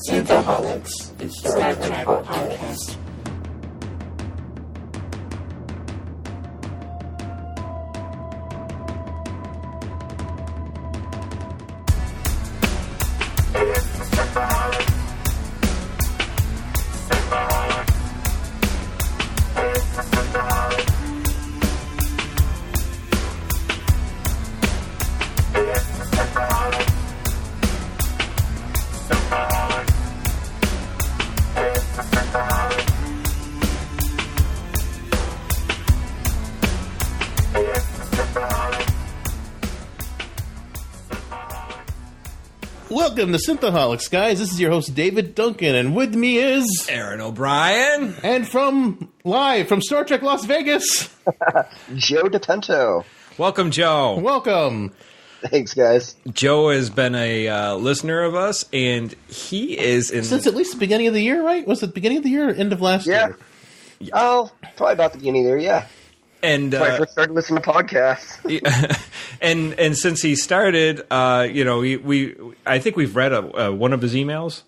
Synthaholics. It's the Red Tribal Podcast. Welcome to Synthaholics, guys. This is your host, David Duncan, and with me is... Aaron O'Brien. And live from Star Trek Las Vegas, Joe DePinto. Welcome, Joe. Welcome. Thanks, guys. Joe has been a listener of us, and he is in... Since at least the beginning of the year, right? Was it beginning of the year or end of last year? Yeah. Oh, probably about the beginning of the year, yeah. And when I first started listening to podcasts. and since he started, I think we've read one of his emails.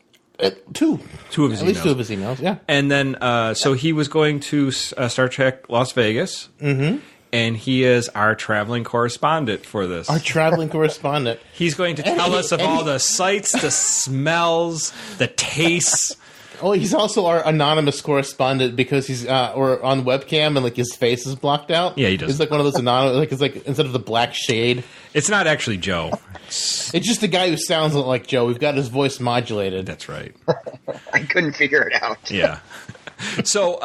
Two of his emails. At least two of his emails, yeah. And then, so he was going to Star Trek Las Vegas, and he is our traveling correspondent for this. Our traveling correspondent. He's going to tell us of all the sights, the smells, the tastes. Oh, he's also our anonymous correspondent because he's or on webcam and like his face is blocked out. Yeah, he does. He's like one of those anonymous, like it's like instead of the black shade. It's not actually Joe. It's just the guy who sounds like Joe. We've got his voice modulated. That's right. I couldn't figure it out. Yeah. So,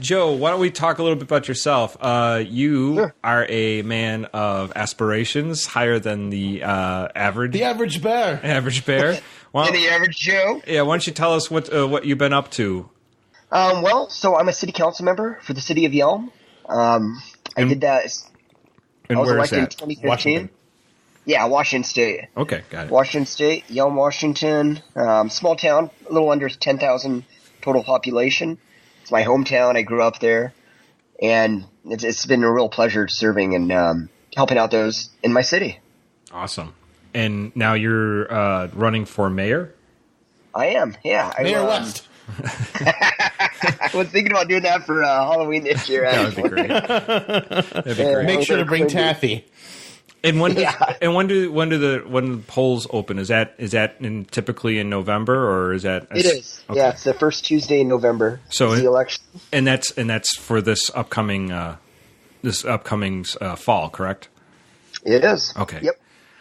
Joe, why don't we talk a little bit about yourself? You are a man of aspirations higher than the average. The average bear. Average bear. And the average Joe. Yeah. Why don't you tell us what you've been up to? So I'm a city council member for the city of Yelm. I did that. And I was where is elected in that? 2015. Washington. Yeah, Washington State. Okay, got it. Washington State, Yelm, Washington. Small town, a little under 10,000 total population. It's my hometown. I grew up there, and it's been a real pleasure serving and helping out those in my city. Awesome. And now you're running for mayor? I am, yeah. Mayor West. I was thinking about doing that for Halloween this year. That would be great. That'd be great. Make sure to bring taffy. And when the polls open? Is that typically in November, or is that? It is. Okay. Yeah, it's the first Tuesday in November. So the election, and that's for this upcoming fall, correct? It is. Okay. Yep.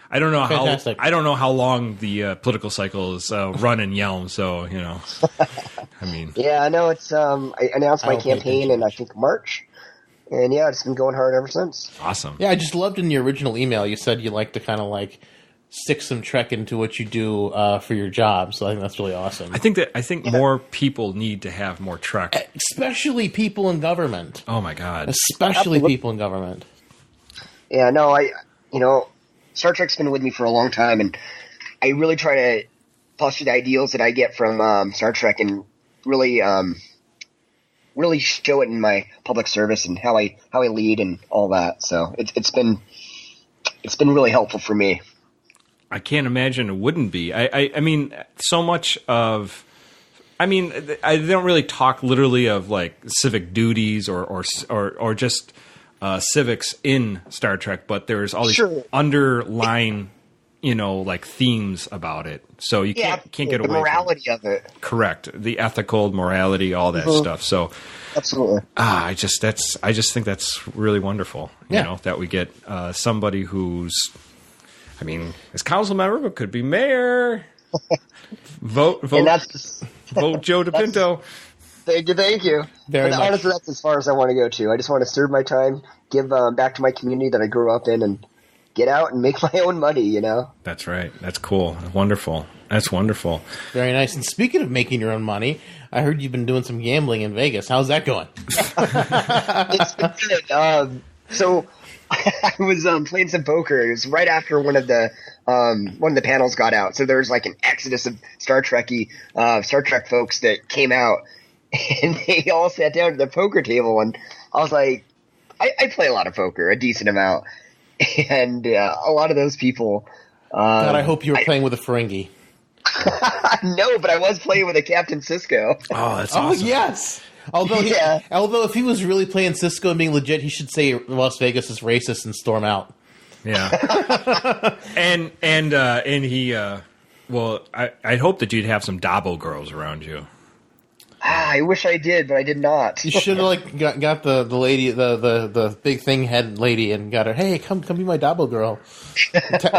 I don't know Fantastic. how how long the political cycle is run in Yelm. So I mean. Yeah, I know. It's I announced my campaign in I think March. And yeah, it's been going hard ever since. Awesome. Yeah, I just loved in your original email you said you like to kind of like stick some Trek into what you do for your job. So I think that's really awesome. I think more people need to have more Trek, especially people in government. Oh my God, especially people in government. Yeah, no, Star Trek's been with me for a long time, and I really try to foster the ideals that I get from Star Trek and really show it in my public service and how I lead and all that. So it's been really helpful for me. I can't imagine it wouldn't be. I mean, so much of. I mean, I don't really talk literally of like civic duties or just civics in Star Trek, but there's all these underlying, like themes about it. So you can't get away. The morality of it. Correct. The ethical morality, all that stuff. So absolutely. I just think that's really wonderful. You know, that we get somebody who's, I mean, is council member, but could be mayor. Vote Joe DePinto. Thank you. Very much. Honestly, that's as far as I want to go to. I just want to serve my time, give back to my community that I grew up in, and get out and make my own money, That's right. That's cool. Wonderful. That's wonderful. Very nice. And speaking of making your own money, I heard you've been doing some gambling in Vegas. How's that going? It's been good. So I was playing some poker. It was right after one of the panels got out. So there was like an exodus of Star Trek folks that came out, and they all sat down at the poker table. And I was like, I play a lot of poker, a decent amount. And a lot of those people. God, I hope you were playing with a Ferengi. No, but I was playing with a Captain Cisco. Oh, that's Oh, awesome. yes. Although, Yeah. although if he was really playing Cisco and being legit, he should say Las Vegas is racist and storm out. Yeah. and he, well, I'd hope that you'd have some Dabo girls around you. I wish I did, but I did not. You should have got the lady, the big thing head lady, and got her. Hey, come be my Dabo girl.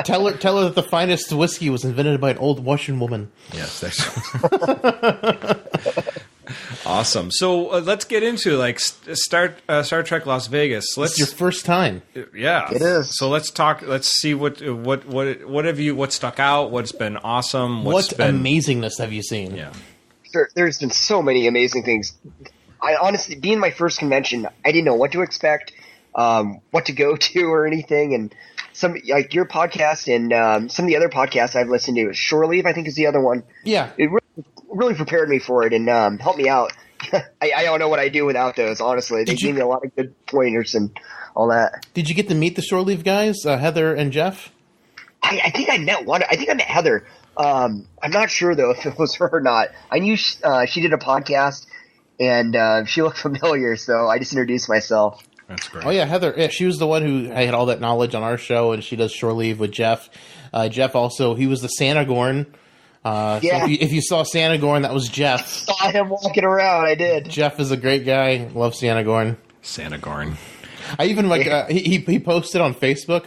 Tell her that the finest whiskey was invented by an old Russian woman. Yes, that's awesome. So let's get into Star Trek Las Vegas. It's your first time. Yeah, It is. So let's talk. Let's see what stuck out. What's been awesome. What amazingness have you seen? Yeah. There's been so many amazing things. I honestly, being my first convention, I didn't know what to expect, what to go to or anything. And some like your podcast and some of the other podcasts I've listened to, Shore Leave, I think is the other one. Yeah. It really prepared me for it and helped me out. I don't know what I do without those, honestly. They gave me a lot of good pointers and all that. Did you get to meet the Shore Leave guys, Heather and Jeff? I think I met one. I think I met Heather. I'm not sure though if it was her or not. I knew she did a podcast, and she looked familiar, so I just introduced myself. That's great. Oh yeah, Heather. Yeah, she was the one who had all that knowledge on our show, and she does Shore Leave with Jeff. Jeff also, he was the Santa Gorn. Yeah. So if you saw Santa Gorn, that was Jeff. Saw him walking around. I did. Jeff is a great guy. Love Santa Gorn. Santa Gorn. I even he posted on Facebook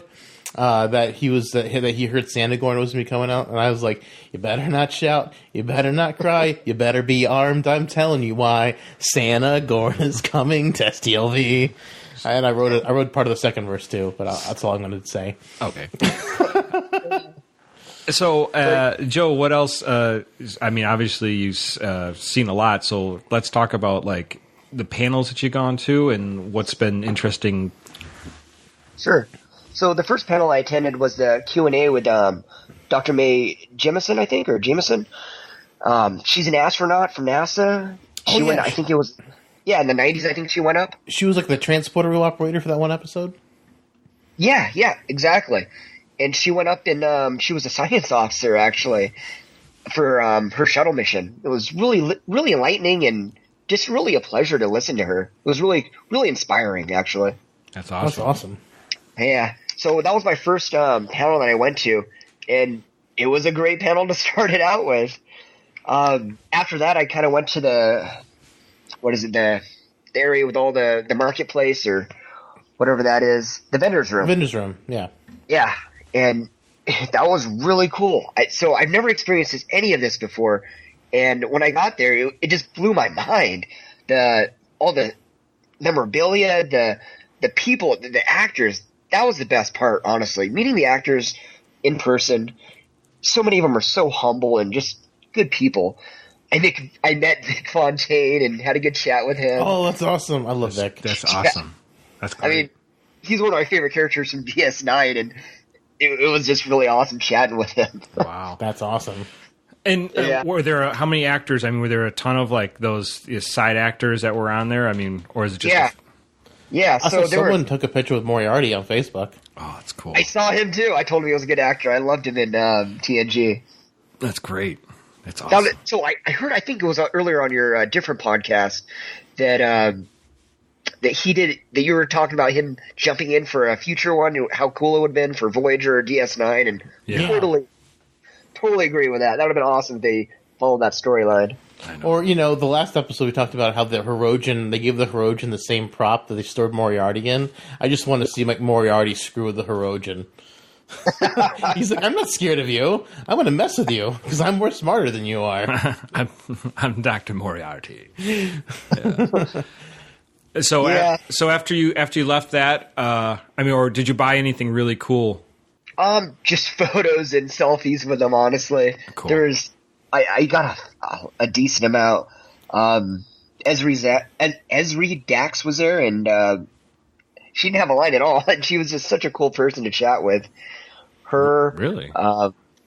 that he heard Santa Gorn was gonna be coming out, and I was like, you better not shout, you better not cry, you better be armed. I'm telling you why. Santa Gorn is coming to STLV. And I wrote part of the second verse too, but that's all I'm going to say. Okay. So, Joe, what else? I mean, obviously you've seen a lot, so let's talk about like the panels that you've gone to and what's been interesting. Sure. So the first panel I attended was the Q&A with Dr. Mae Jemison, I think, or Jameson. She's an astronaut from NASA. She went, I think it was, in the 90s, I think she went up. She was like the transporter wheel operator for that one episode? Yeah, exactly. And she went up and she was a science officer, actually, for her shuttle mission. It was really, really enlightening and just really a pleasure to listen to her. It was really, really inspiring, actually. That's awesome. That's awesome. Yeah. So that was my first panel that I went to, and it was a great panel to start it out with. After that, I kind of went to the area with all the marketplace or whatever that is, the vendor's room. Vendor's room, yeah. Yeah, and that was really cool. So I've never experienced any of this before, and when I got there, it just blew my mind. All the memorabilia, the people, the actors. That was the best part, honestly. Meeting the actors in person. So many of them are so humble and just good people. I met Vic Fontaine and had a good chat with him. Oh, that's awesome. I love Vic. That's awesome. That's great. I mean, he's one of my favorite characters from DS9, and it was just really awesome chatting with him. Wow. That's awesome. And were there how many actors? I mean, were there a ton of like those side actors that were on there? I mean, or is it just Yeah, I so saw someone took a picture with Moriarty on Facebook. Oh, that's cool. I saw him too. I told him he was a good actor. I loved him in TNG. That's great. That's awesome. So I heard, I think it was earlier on your different podcast that that you were talking about him jumping in for a future one, how cool it would have been for Voyager or DS9, and totally agree with that. That would have been awesome if they followed that storyline. Or, the last episode we talked about how the Hirogen, they gave the Hirogen the same prop that they stored Moriarty in. I just want to see Moriarty screw with the Hirogen. He's like, I'm not scared of you. I'm going to mess with you because I'm more smarter than you are. I'm Dr. Moriarty. Yeah. So after you left that, or did you buy anything really cool? Just photos and selfies with them, honestly. Cool. I got a decent amount. Esri Dax was there, and she didn't have a line at all, and she was just such a cool person to chat with. Her, really?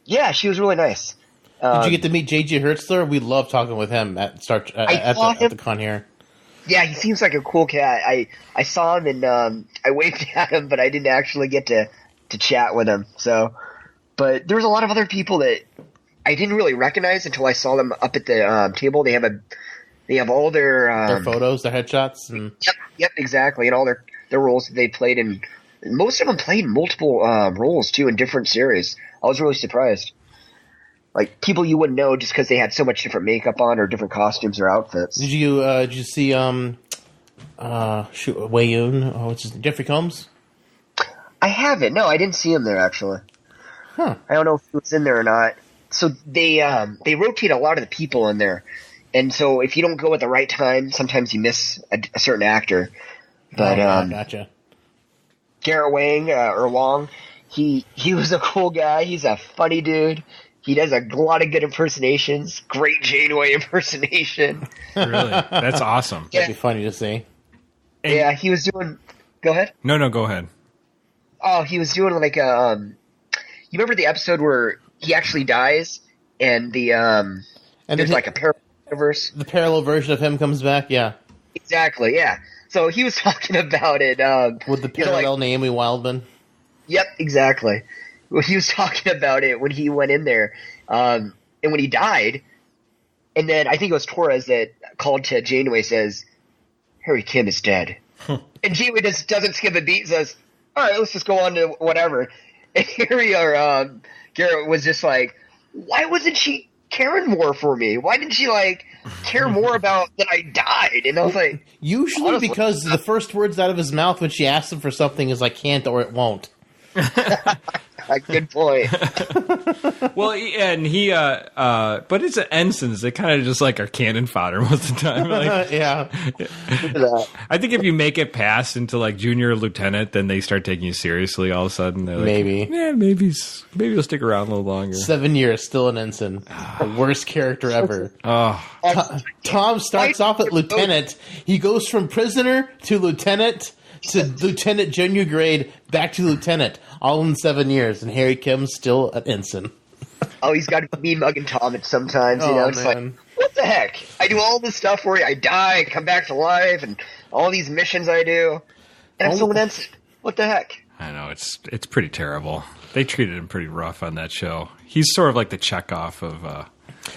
Yeah, she was really nice. Did you get to meet J.G. Hertzler? We love talking with him at the con here. Yeah, he seems like a cool cat. I saw him and I waved at him, but I didn't actually get to chat with him. So, but there was a lot of other people that I didn't really recognize until I saw them up at the table. They have all their photos, their headshots, and yep, exactly, and all their roles that they played in. Most of them played multiple roles too in different series. I was really surprised. Like people you wouldn't know just because they had so much different makeup on or different costumes or outfits. Did you see Wei-Yun? Oh, what's his name? Jeffrey Combs? I haven't. No, I didn't see him there actually. Huh. I don't know if he was in there or not. So they rotate a lot of the people in there, and so if you don't go at the right time, sometimes you miss a certain actor. But gotcha. Garrett Wang, he was a cool guy. He's a funny dude. He does a lot of good impersonations. Great Janeway impersonation. Really? That's awesome. That'd be funny to see. Yeah, he was doing. Go ahead. No, go ahead. Oh, he was doing like a. You remember the episode where he actually dies, and there's like a parallel universe. The parallel version of him comes back. Yeah, exactly. Yeah. So he was talking about it with the parallel Naomi Wildman. Yep, exactly. Well, he was talking about it when he went in there, and when he died, and then I think it was Torres that called to Janeway, says, "Harry Kim is dead," and Janeway just doesn't skip a beat, and says, "All right, let's just go on to whatever." And Garrett was just like, "Why wasn't she caring more for me? Why didn't she care more about that I died?" And I was like, usually honestly, because the first words out of his mouth when she asks him for something is like "can't" or "it won't." Good point. Well, and he, but it's ensigns. They kind of just are cannon fodder most of the time. Yeah. I think if you make it past into junior lieutenant, then they start taking you seriously. All of a sudden, they're maybe maybe he'll stick around a little longer. 7 years, still an ensign. The worst character ever. Tom starts off at lieutenant. He goes from prisoner to lieutenant to lieutenant junior grade back to lieutenant, all in 7 years, and Harry Kim's still an ensign. Oh, he's got to be mugging Tom sometimes, It's man. What the heck? I do all this stuff where I die, I come back to life, and all these missions I do, and I'm still an ensign. What the heck? I know, it's pretty terrible. They treated him pretty rough on that show. He's sort of like the Chekhov of...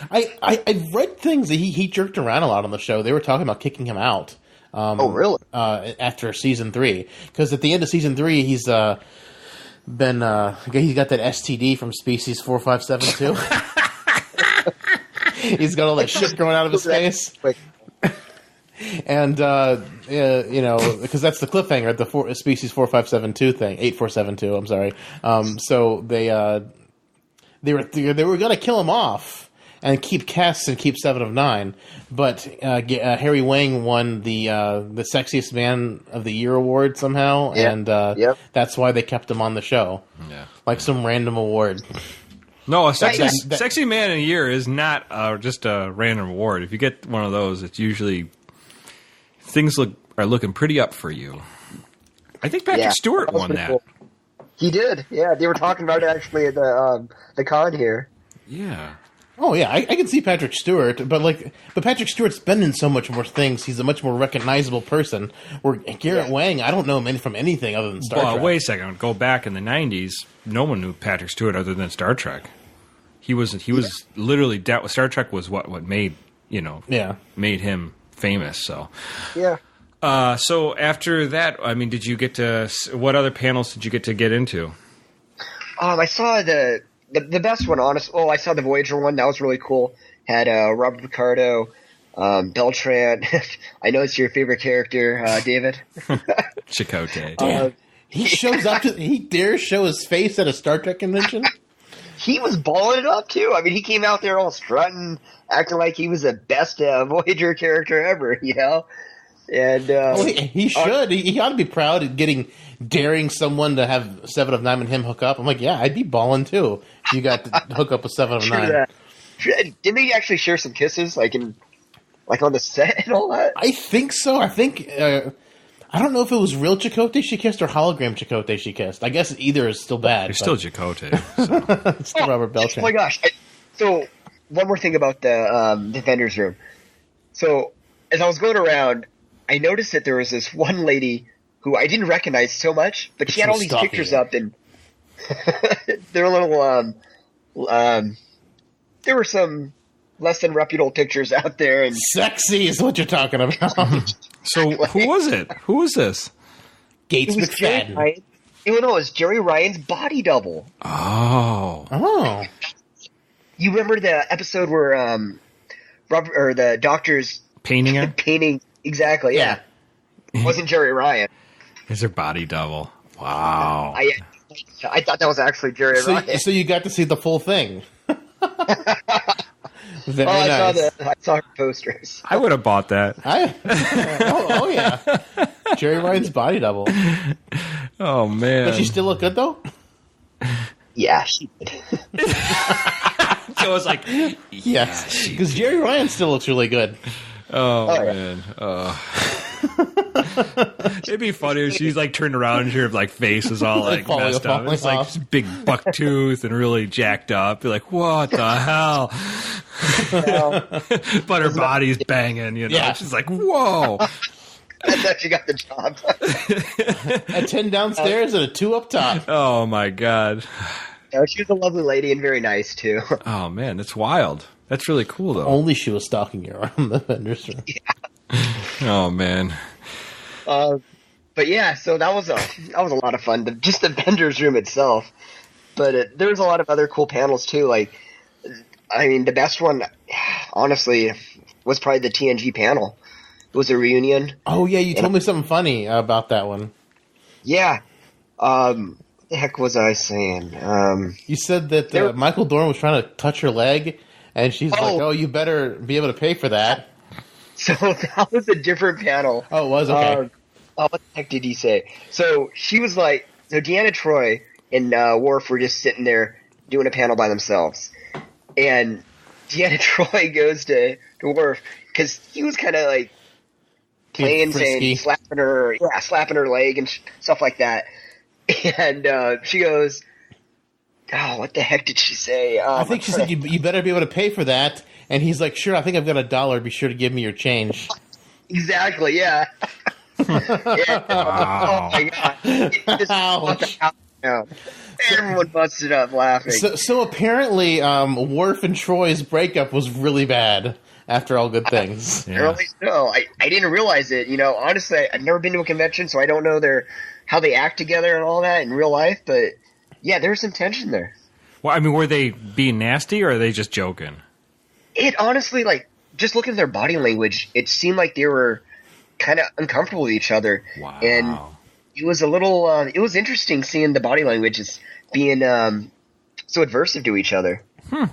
I've read things that he jerked around a lot on the show. They were talking about kicking him out. Oh, really? After season 3, because at the end of season 3, he's he's got that STD from species 4572. He's got all that shit growing out of his face, and because that's the cliffhanger, the species 4572 thing, 8472. I'm sorry. So they were going to kill him off and keep Cass and keep 7 of 9, but Harry Wang won the Sexiest Man of the Year award somehow, and that's why they kept him on the show. Yeah, some random award. No, sexy man of the year is not just a random award. If you get one of those, it's usually things are looking pretty up for you. I think Patrick Stewart won that. Cool. He did. Yeah, they were talking about it actually at the con here. Yeah. Oh yeah, I can see Patrick Stewart, but Patrick Stewart's been in so much more things. He's a much more recognizable person. Where Garrett Wang, I don't know him from anything other than Star Trek. Wait a second. Go back in the '90s. No one knew Patrick Stewart other than Star Trek. He was literally Star Trek was what made made him famous. So yeah. So after that, I mean, did you get to what other panels did you get into? I saw the best one, honestly. Oh, I saw the Voyager one. That was really cool. Had Robert Picardo, Beltran. I know it's your favorite character, David. Chakotay. He shows up. He dares show his face at a Star Trek convention. He was balling it up too. I mean, he came out there all strutting, acting like he was the best Voyager character ever. And he should. He ought to be proud of daring someone to have 7 of 9 and him hook up. I'm like, yeah, I'd be balling too if you got to hook up with 7 of 9. Didn't they actually share some kisses, on the set and all that? I think so. I think I don't know if it was real Chakotay she kissed or hologram Chakotay she kissed. I guess either is still bad. It's still Chakotay. So. It's still Robert Beltran. Oh my gosh! So one more thing about the Defenders room. So as I was going around, I noticed that there was this one lady who I didn't recognize so much, but she had all these pictures up, and they're little there were some less than reputable pictures out there, and Sexy is what you're talking about. So who was it? Who was this? Gates it was Jerry McFadden. Ryan. You know, it was Jerry Ryan's body double. Oh. Oh. You remember the episode where Robert or the doctor's Painting her? painting? Exactly. Yeah. It wasn't Jerry Ryan. Is her body double? Wow. I thought that was actually Jerry Ryan. So you got to see the full thing. Very I nice. saw her posters. I would have bought that. Oh yeah. Jerry Ryan's body double. Oh, man. Does she still look good though? Yeah, she did. Joe was like, Yes, because Jerry Ryan still looks really good. oh, yeah. man. It'd be funny if she's like turned around and her like face is all like Falling- messed up. falling It's like off. this big buck tooth and really jacked up. You're like, what the hell? But her body's banging, you know. Yeah. She's like, whoa. That's how she got the job. A 10 downstairs and a 2 up top. Oh my god. No, she was a lovely lady and very nice too. Oh man, that's wild. That's really cool though. Only she was stalking you around the vendor's room. Oh man. But yeah, so that was a lot of fun. Just the vendor's room itself. But there was a lot of other cool panels too. Like, I mean, the best one, honestly, was probably the TNG panel. It was a reunion. Oh yeah, you told me something funny about that one. Yeah. What the heck was I saying? You said that Michael Dorn was trying to touch her leg, and she's like, "Oh, you better be able to pay for that." So that was a different panel. Oh, it was? Okay. What the heck did he say? So she was like, so Deanna Troi and Worf were just sitting there doing a panel by themselves. And Deanna Troi goes to Worf because he was kind of like playing, saying, slapping her leg and stuff like that. And she goes, oh, what the heck did she say? I think she said, you better be able to pay for that. And he's like, sure, I think I've got $1. Be sure to give me your change. Exactly, yeah. Wow. Oh my god. Everyone busted up laughing. So apparently, Worf and Troy's breakup was really bad after All Good Things. Yeah. Apparently so. I didn't realize it. You know, honestly, I've never been to a convention, so I don't know how they act together and all that in real life. But yeah, there's some tension there. Well, I mean, were they being nasty or are they just joking? It honestly, like, just looking at their body language, it seemed like they were kind of uncomfortable with each other. Wow. And it was a little, it was interesting seeing the body language as being so adversive to each other. I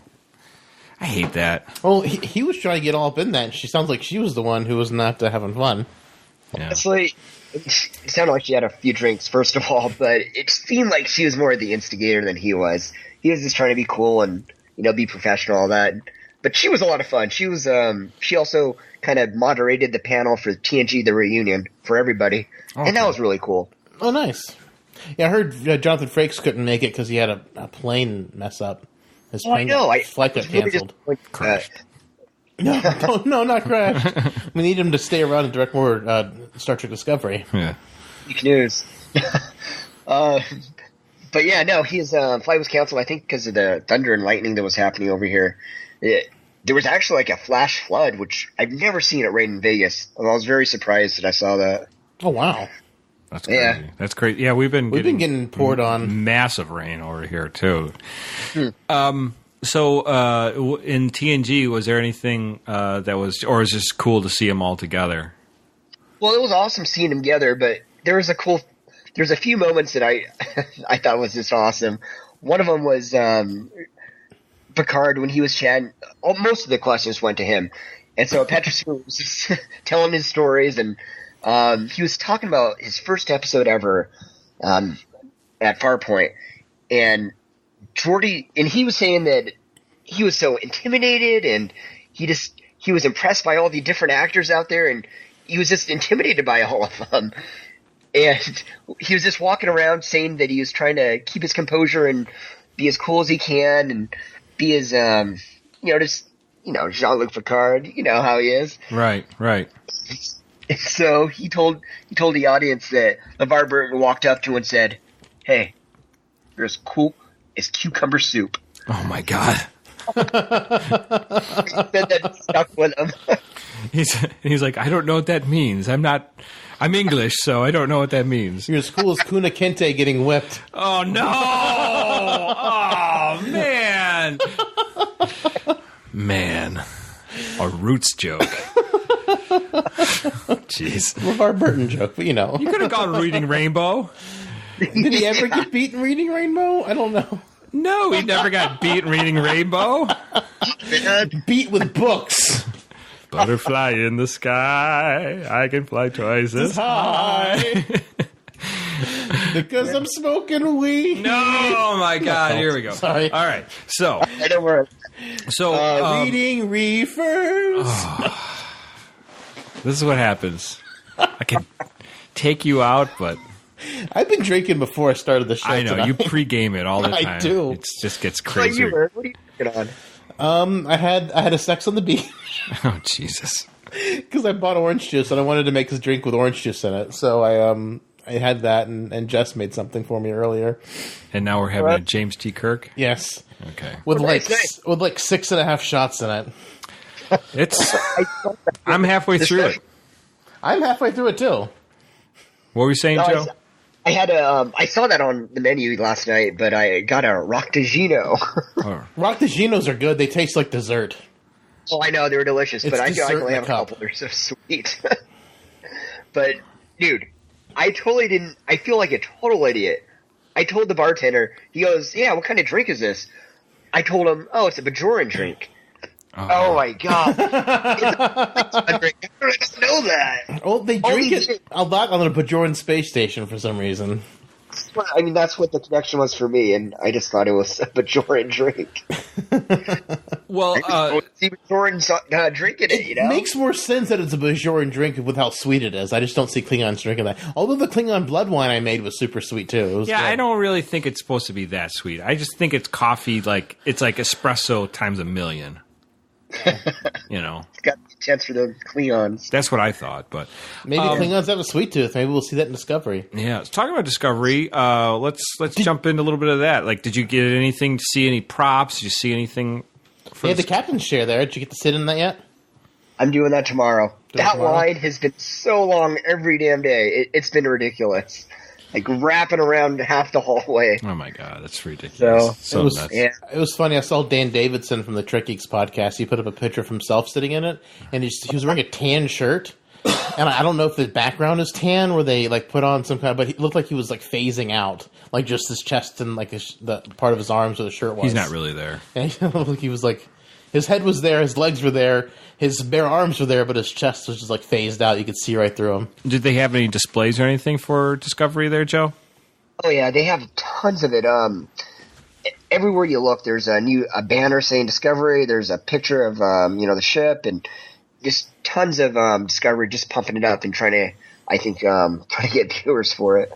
hate that. Well, he was trying to get all up in that, and she sounds like she was the one who was not having fun. Yeah. Honestly, it sounded like she had a few drinks, first of all, but it seemed like she was more the instigator than he was. He was just trying to be cool and, be professional, all that. But she was a lot of fun. She was, she also kind of moderated the panel for TNG, the reunion, for everybody. Okay. And that was really cool. Oh, nice. Yeah, I heard Jonathan Frakes couldn't make it because he had a plane mess up. His plane flight got canceled. Crashed. No, not crashed. We need him to stay around and direct more Star Trek Discovery. Yeah. Fake news. But yeah, no, his flight was canceled, I think, because of the thunder and lightning that was happening over here. There was actually like a flash flood, which I've never seen it rain in Vegas. I was very surprised that I saw that. Oh, wow. That's crazy. Yeah. That's crazy. Yeah, we've been getting poured on. Massive rain over here, too. So in TNG, was there anything that was, or is it just cool to see them all together? Well, it was awesome seeing them together, but there's a few moments that I thought was just awesome. One of them was Picard when he was chatting. Most of the questions went to him, and so Patrick was just telling his stories, and he was talking about his first episode ever at Farpoint, and Geordi, and he was saying that he was so intimidated, and he was impressed by all the different actors out there, and he was just intimidated by all of them. And he was just walking around saying that he was trying to keep his composure and be as cool as he can and be as, Jean-Luc Picard, you know how he is. Right. And so he told the audience that LeVar Burton walked up to him and said, "Hey, you're as cool as cucumber soup." Oh, my God. That stuck with him. He's like, I don't know what that means. I'm English, so I don't know what that means. You're as cool as Kuna Kente getting whipped. Oh no! Oh man, man, a Roots joke. Jeez, LeVar Burton joke, but you know, you could have gone Reading Rainbow. Did he ever get beaten reading Rainbow? I don't know. No, he never got beat reading Rainbow. Beat with books. Butterfly in the sky, I can fly twice as high. Because I'm smoking weed. No, oh my God, here we go. Sorry. All right, so I don't worry. Reading reefers. This is what happens. I can take you out, but I've been drinking before I started the show. I know tonight. you pregame it all the time. I do. It just gets What crazy. are you working on? I had a sex on the beach Oh Jesus! because I bought orange juice and I wanted to make this drink with orange juice in it. So I had that and Jess made something for me earlier. And now we're having a James T. Kirk. Yes, Okay, with nice. with 6.5 shots in it. it's. I'm halfway through it. I'm halfway through it too. What were you saying, Joe? I had I saw that on the menu last night, but I got a Rock de Gino. Oh, Rock de Ginos are good. They taste like dessert. Oh, I know they were delicious, It's but I dessert can in only a have a cup. couple. They're so sweet. But dude, I totally didn't. I feel like a total idiot. I told the bartender. He goes, "Yeah, what kind of drink is this?" I told him, "Oh, it's a Bajoran drink." Oh my god! It's a drink. How did I know that? Oh, they drink Holy it shit. a lot on the Bajoran space station for some reason. I mean, that's what the connection was for me, and I just thought it was a Bajoran drink. well, See Bajorans drinking it, you know? Makes more sense that it's a Bajoran drink with how sweet it is. I just don't see Klingons drinking that. Although the Klingon blood wine I made was super sweet too. It was yeah, good. I don't really think it's supposed to be that sweet. I just think it's coffee, like it's like espresso times a million. You know, It's got a chance for the Klingons. that's what I thought. But Maybe Klingons have a sweet tooth. Maybe we'll see that in Discovery. yeah, talking about Discovery, let's jump into a little bit of that. Like, did you get anything? See any props? Did you see anything? They had the captain's chair there. Did you get to sit in that yet? I'm doing that tomorrow. That tomorrow? line has been so long every damn day. It's been ridiculous. Like wrapping around half the hallway. Oh my god, that's ridiculous. So it was, nuts. Yeah. It was funny. I saw Dan Davidson from the Trek Geeks podcast. He put up a picture of himself sitting in it, and he was wearing a tan shirt. And I don't know if the background is tan, where they like put on some kind, but it looked like he was like phasing out, like just his chest and like the part of his arms where the shirt was. He's not really there. And he was like, his head was there, his legs were there, his bare arms were there, but his chest was just like phased out. You could see right through him. Did they have any displays or anything for Discovery there, Joe? Oh yeah, they have tons of it. Everywhere you look, there's a banner saying Discovery. There's a picture of the ship, and just tons of Discovery, just pumping it up and trying to get viewers for it.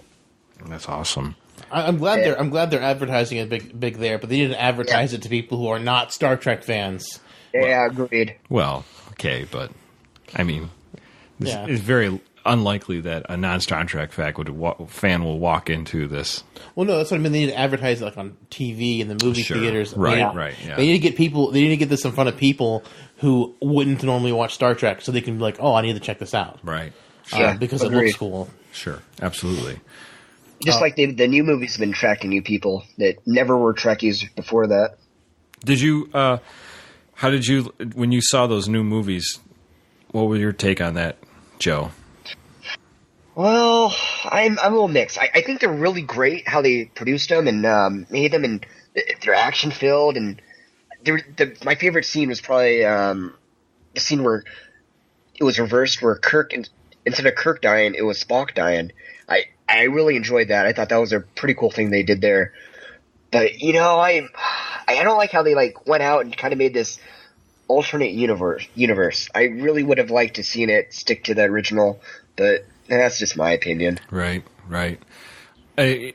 That's awesome. I'm glad they're advertising it big there, but they didn't advertise it to people who are not Star Trek fans. Yeah, agreed. Well, okay, but I mean, Yeah. it's very unlikely that a non-Star Trek fan will walk into this. Well, no, that's what I mean. They need to advertise it like on TV and the movie Sure. theaters. Right, Yeah. right, yeah. They need to get people. They need to get this in front of people who wouldn't normally watch Star Trek, so they can be like, "Oh, I need to check this out." Right. Yeah, because it agreed. looks cool. Sure. Absolutely. Just like the new movies have been attracting new people that never were Trekkies before that. Did you? How did you? When you saw those new movies, what was your take on that, Joe? Well, I'm a little mixed. I think they're really great how they produced them and made them, and they're action filled. And my favorite scene was probably the scene where it was reversed, where Kirk instead of Kirk dying, it was Spock dying. I really enjoyed that. I thought that was a pretty cool thing they did there. But I don't like how they went out and kind of made this alternate universe. I really would have liked to seen it stick to the original, but that's just my opinion. Right. Yeah,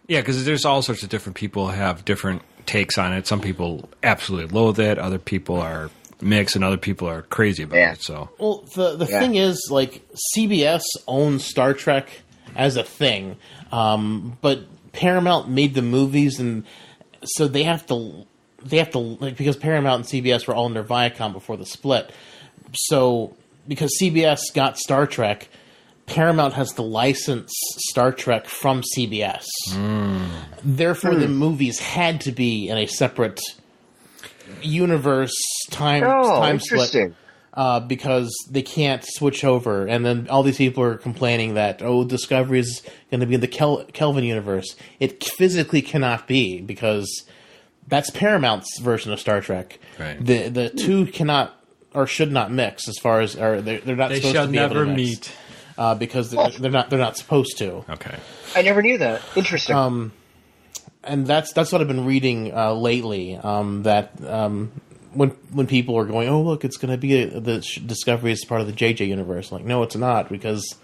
because there's all sorts of different people have different takes on it. Some people absolutely loathe it. Other people are mixed, and other people are crazy about it. So, well, the thing is, CBS owns Star Trek as a thing, but Paramount made the movies, and so they have to they have to, like, because Paramount and CBS were all under Viacom before the split. So because CBS got Star Trek, Paramount has to license Star Trek from CBS. Therefore, the movies had to be in a separate universe time split. Because they can't switch over. And then all these people are complaining that, Discovery is going to be in the Kelvin universe. It physically cannot be, because that's Paramount's version of Star Trek. Right. The two cannot or should not mix, as far as they're not They supposed shall to be able never to mix. meet. Because they're not supposed to. Okay. I never knew that. Interesting. And that's what I've been reading lately. When people are going, look, it's going to be the Discovery is part of the JJ universe. Like, no, it's not, because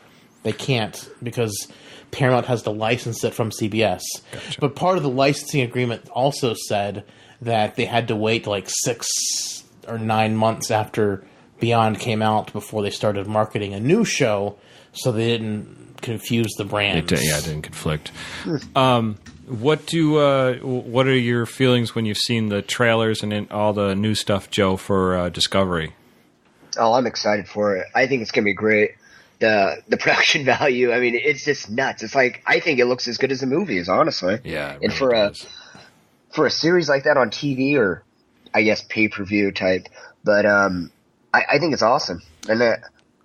they can't, because Paramount has to license it from CBS. Gotcha. But part of the licensing agreement also said that they had to wait like 6 or 9 months after Beyond came out before they started marketing a new show, so they didn't confuse the brands. It didn't conflict. What are your feelings when you've seen the trailers and all the new stuff, Joe, for Discovery? Oh, I'm excited for it. I think it's gonna be great. The production value, I mean, it's just nuts. It's like, I think it looks as good as the movies, honestly. Yeah, and for a series like that on TV, or I guess pay-per-view type, but I think it's awesome, and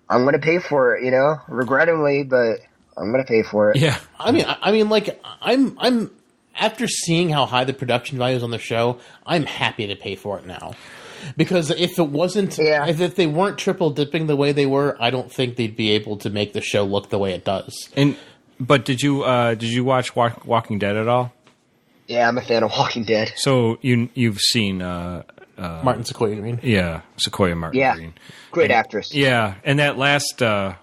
I'm gonna pay for it. Regrettably, but I'm gonna pay for it. Yeah, I mean, like, I'm after seeing how high the production value is on the show, I'm happy to pay for it now. Because if it wasn't, if they weren't triple dipping the way they were, I don't think they'd be able to make the show look the way it does. But did you watch Walking Dead at all? Yeah, I'm a fan of Walking Dead. So you've seen Martin Sequoia Green? Yeah, Sequoia Martin Green. Great actress. Yeah, and that last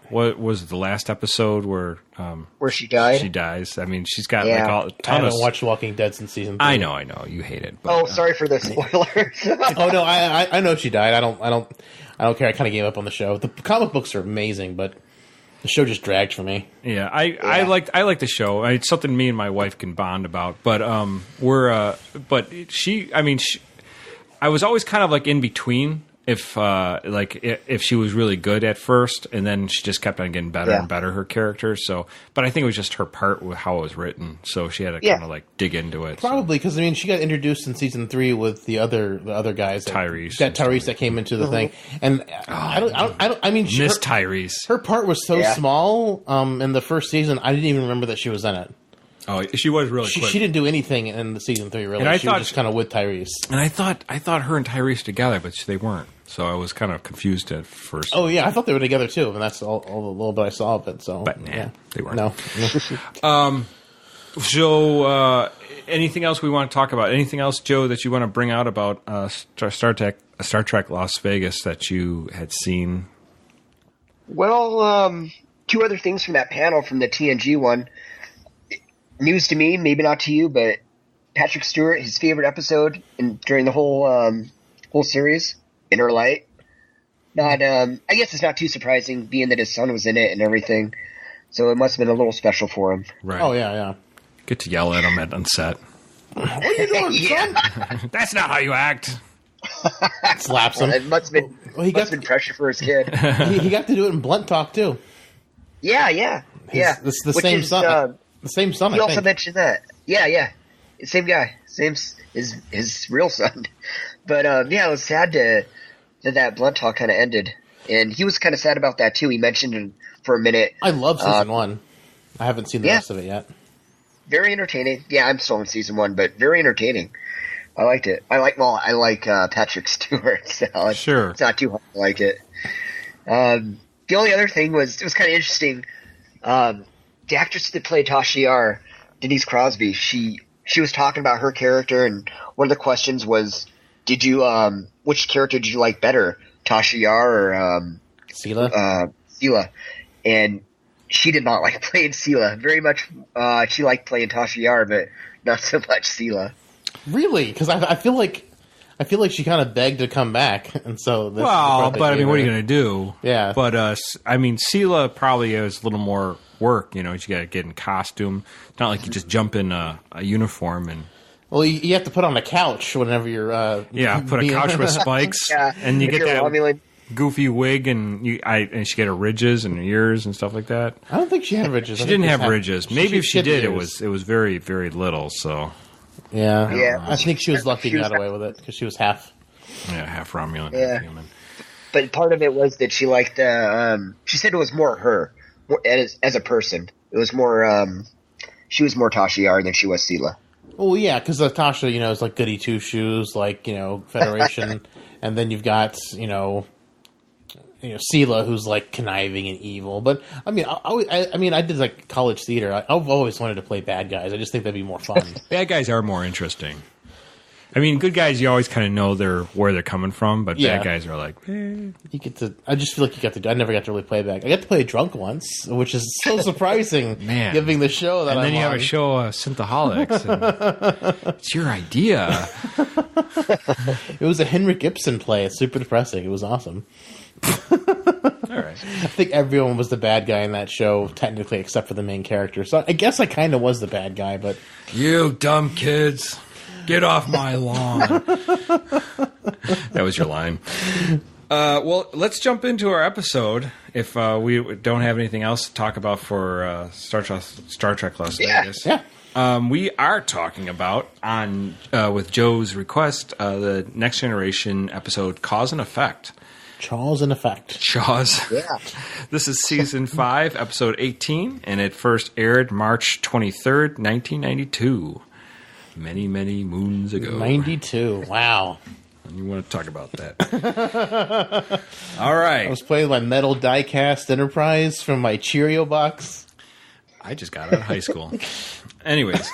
what was it, the last episode where she died? She dies. I mean, she's got I ton haven't watched Walking Dead since season 3. I know, you hate it. But, sorry for the spoilers. Oh no, I know she died. I don't care. I kind of gave up on the show. The comic books are amazing, but the show just dragged for me. Yeah, I like the show. It's something me and my wife can bond about. But I was always kind of like in between. If she was really good at first, and then she just kept on getting better and better, her character. So, but I think it was just her part with how it was written. So she had to kind of like dig into it. Probably because she got introduced in season 3 with the other guys, Tyrese that came into the thing, and Miss Tyrese. Her part was so small in the first season. I didn't even remember that she was in it. Oh, she was really quick. She didn't do anything in the season 3, really. And she was just kind of with Tyrese. And I thought her and Tyrese together, but they weren't. So I was kind of confused at first. Oh, yeah. I thought they were together, too. And that's all the little bit I saw of it. So, but they weren't. No. So anything else we want to talk about? Anything else, Joe, that you want to bring out about Star Trek Las Vegas that you had seen? Well, 2 other things from that panel from the TNG one. News to me, maybe not to you, but Patrick Stewart, his favorite episode during the whole series, Inner Light. Not, I guess it's not too surprising, being that his son was in it and everything. So it must have been a little special for him. Right. Oh yeah. Get to yell at him on set. What are you doing, son? That's not how you act. Slaps him. It must have been pressure for his kid. he got to do it in Blunt Talk too. Yeah. The same son. The same son. He also mentioned that. Yeah. Same guy. Same his real son. But it was sad that Blunt Talk kind of ended, and he was kind of sad about that too. He mentioned it for a minute. I love season 1. I haven't seen the rest of it yet. Very entertaining. Yeah, I'm still in season 1, but very entertaining. I liked it. I like Patrick Stewart. So it's not too hard to like it. The only other thing it was kind of interesting. The actress that played Tasha Yar, Denise Crosby, she was talking about her character, and one of the questions was, which character did you like better, Tasha Yar or Sela? Sela. And she did not like playing Sela. Very much, she liked playing Tasha Yar, but not so much Sela. Really? Because I feel like she kind of begged to come back, and so. But what are you going to do? Yeah. But Sela probably has a little more work. You got to get in costume. It's not like you just jump in a uniform and Well, you have to put on a couch whenever you're. Put a couch with spikes, Yeah, and you if get you're that ovulating. goofy wig, and she get her ridges and her ears and stuff like that. I don't think she had ridges. She didn't have ridges. Maybe if she did, it ears. was very, very little. So Yeah. I think she was lucky and got away with it because she was half. yeah, half Romulan, Yeah. half human. But part of it was that she liked she said it was more her, more, as a person. It was more, she was more Tasha Yar than she was Sela. Well, yeah, because Tasha, is like goody two shoes, like Federation, and then you've got Sela, who's like conniving and evil. But I mean, I did like college theater. I've always wanted to play bad guys. I just think that'd be more fun. Bad guys are more interesting. I mean, good guys, you always kind of know where they're coming from, but Yeah. bad guys are like, You get to. I just feel like you got to. I never got to really play bad. I got to play a drunk once, which is so surprising. Man. Given the show that and then I'm you have on. a show, Synthaholics. And it's your idea. It was a Henrik Ibsen play. It's super depressing. It was awesome. All right. I think everyone was the bad guy in that show, technically, except for the main character. So I guess I kind of was the bad guy, but You dumb kids. Get off my lawn. That was your line. Well, let's jump into our episode. If we don't have anything else to talk about for Star Trek Las Vegas. yeah. We are talking about, with Joe's request, the Next Generation episode Cause and Effect. Charles in Effect. Jaws. Yeah. This is Season 5, Episode 18, and it first aired March 23rd, 1992. Many, many moons ago. 92. Wow. You want to talk about that. All right. I was playing my metal die-cast Enterprise from my Cheerio box. I just got out of high school. Anyways.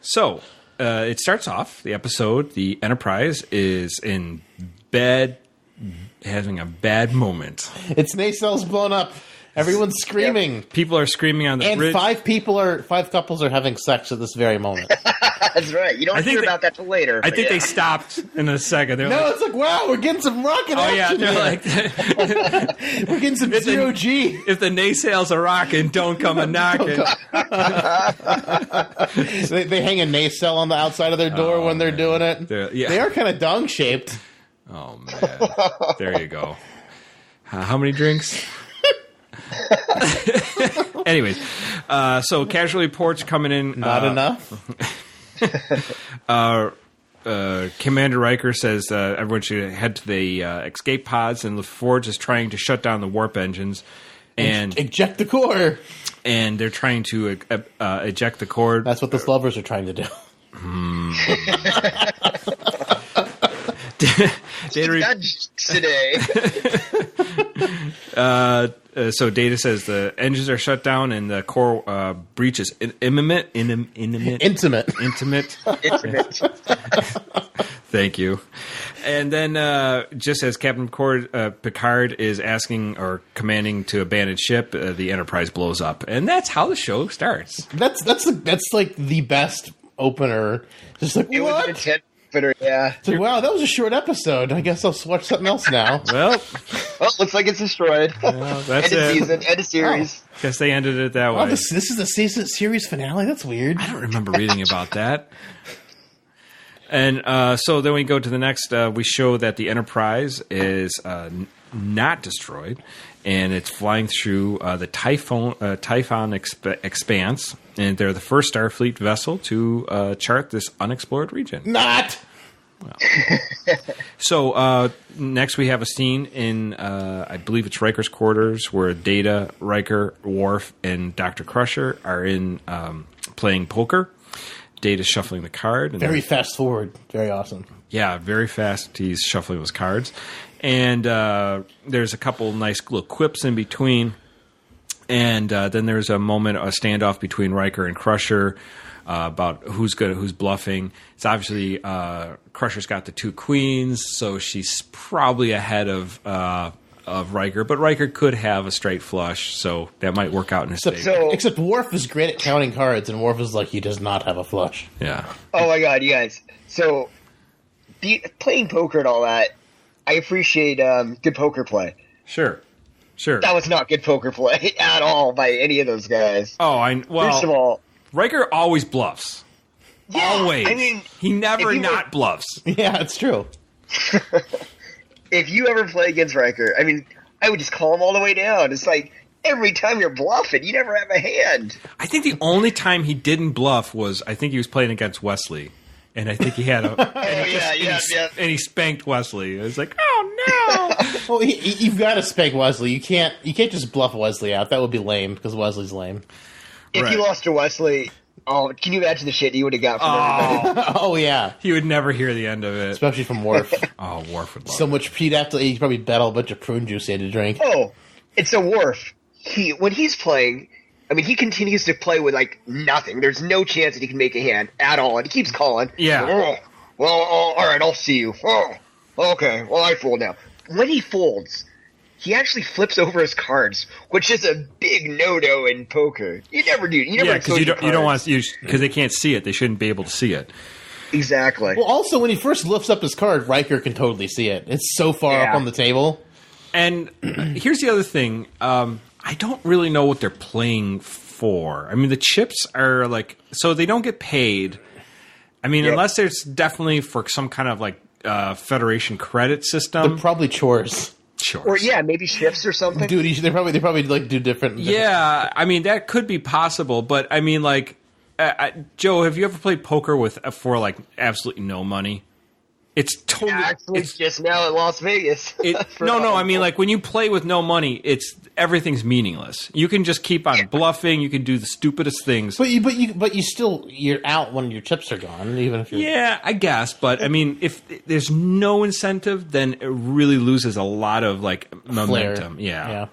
So, it starts off, the episode, the Enterprise is in bed, having a bad moment. Its nacelles blown up. Everyone's screaming. People are screaming on the And bridge. five couples are having sex at this very moment. That's right. You don't hear about that till later. I but think yeah. they stopped in a second. They're No, like, it's like, wow, we're getting some rocket oh yeah, action they're here. like, We're getting some zero G. if the nacelles are rocking, don't come a knocking. So they hang a nacelle on the outside of their door when they're doing it. Yeah. They are kind of dong shaped. Oh man, there you go. How many drinks? Anyways, so casualty reports coming in. Not enough. Commander Riker says everyone should head to the escape pods, and LaForge is trying to shut down the warp engines, and Eject the core. they're trying to eject the core. That's what the Slovers are trying to do. Today. So Data says the engines are shut down and the core breach is imminent. Intimate. Thank you. And then just as Captain Picard is asking or commanding to abandon ship, the Enterprise blows up, and that's how the show starts. That's like the best opener. Just like, It was what? an intense opener, yeah. It's like, wow, that was a short episode. I guess I'll watch something else now. Well, Looks like it's destroyed. that's End of it. season, end of series. Guess they ended it that Oh, way. this is the series finale? That's weird. I don't remember reading about that. And so then we go to the next. We show that the Enterprise is not destroyed, and it's flying through the Typhon expanse, and they're the first Starfleet vessel to chart this unexplored region. Not! So next we have a scene in, I believe it's Riker's quarters, where Data, Riker, Worf, and Dr. Crusher are in playing poker. Data's shuffling the card. And Very fast forward. Very awesome. yeah, very fast. He's shuffling those cards. And there's a couple nice little quips in between. And then there's a moment, a standoff between Riker and Crusher about who's bluffing. It's obviously Crusher's got the two queens, so she's probably ahead of Riker. But Riker could have a straight flush, so that might work out in his favor. Except Worf is great at counting cards, and Worf is like, he does not have a flush. Yeah. Oh my god, you guys. So, playing poker and all that, I appreciate good poker play. Sure. That was not good poker play at all by any of those guys. Oh, First of all, Riker always bluffs. Always. I mean, he never not bluffs. Yeah, it's true. If you ever play against Riker, I mean, I would just call him all the way down. It's like every time you're bluffing, you never have a hand. I think the only time he didn't bluff was I think he was playing against Wesley. And I think he had a and he spanked Wesley. It was like, oh no! Well, you've got to spank Wesley. You can't just bluff Wesley out. That would be lame because Wesley's lame. If you lost to Wesley, can you imagine the shit you would have got from everybody? Oh yeah, he would never hear the end of it, especially from Worf. Worf would love so much. He'd probably bet a bunch of prune juice he had to drink. Oh, it's a Worf. When he's playing. I mean, he continues to play with, like, nothing. There's no chance that he can make a hand at all. And he keeps calling. Yeah. All right, I'll see you. Oh, okay, well, I fold now. When he folds, he actually flips over his cards, which is a big no-no in poker. You never do. You never because you don't want to, because they can't see it. They shouldn't be able to see it. Exactly. Well, also, when he first lifts up his card, Riker can totally see it. It's so far up on the table. And here's the other thing. I don't really know what they're playing for. I mean, the chips are like, so they don't get paid. I mean, unless there's definitely for some kind of like Federation credit system. They're probably chores. Or maybe shifts or something. Dude, they probably like do different. Yeah, I mean that could be possible, but I mean, like, Joe, have you ever played poker for like absolutely no money? It's totally it's just now in Las Vegas. No. I mean, like when you play with no money, everything's meaningless. You can just keep on bluffing. You can do the stupidest things. But you're out when your chips are gone, even if you're. Yeah, I guess. But I mean, if there's no incentive, then it really loses a lot of like momentum. Yeah.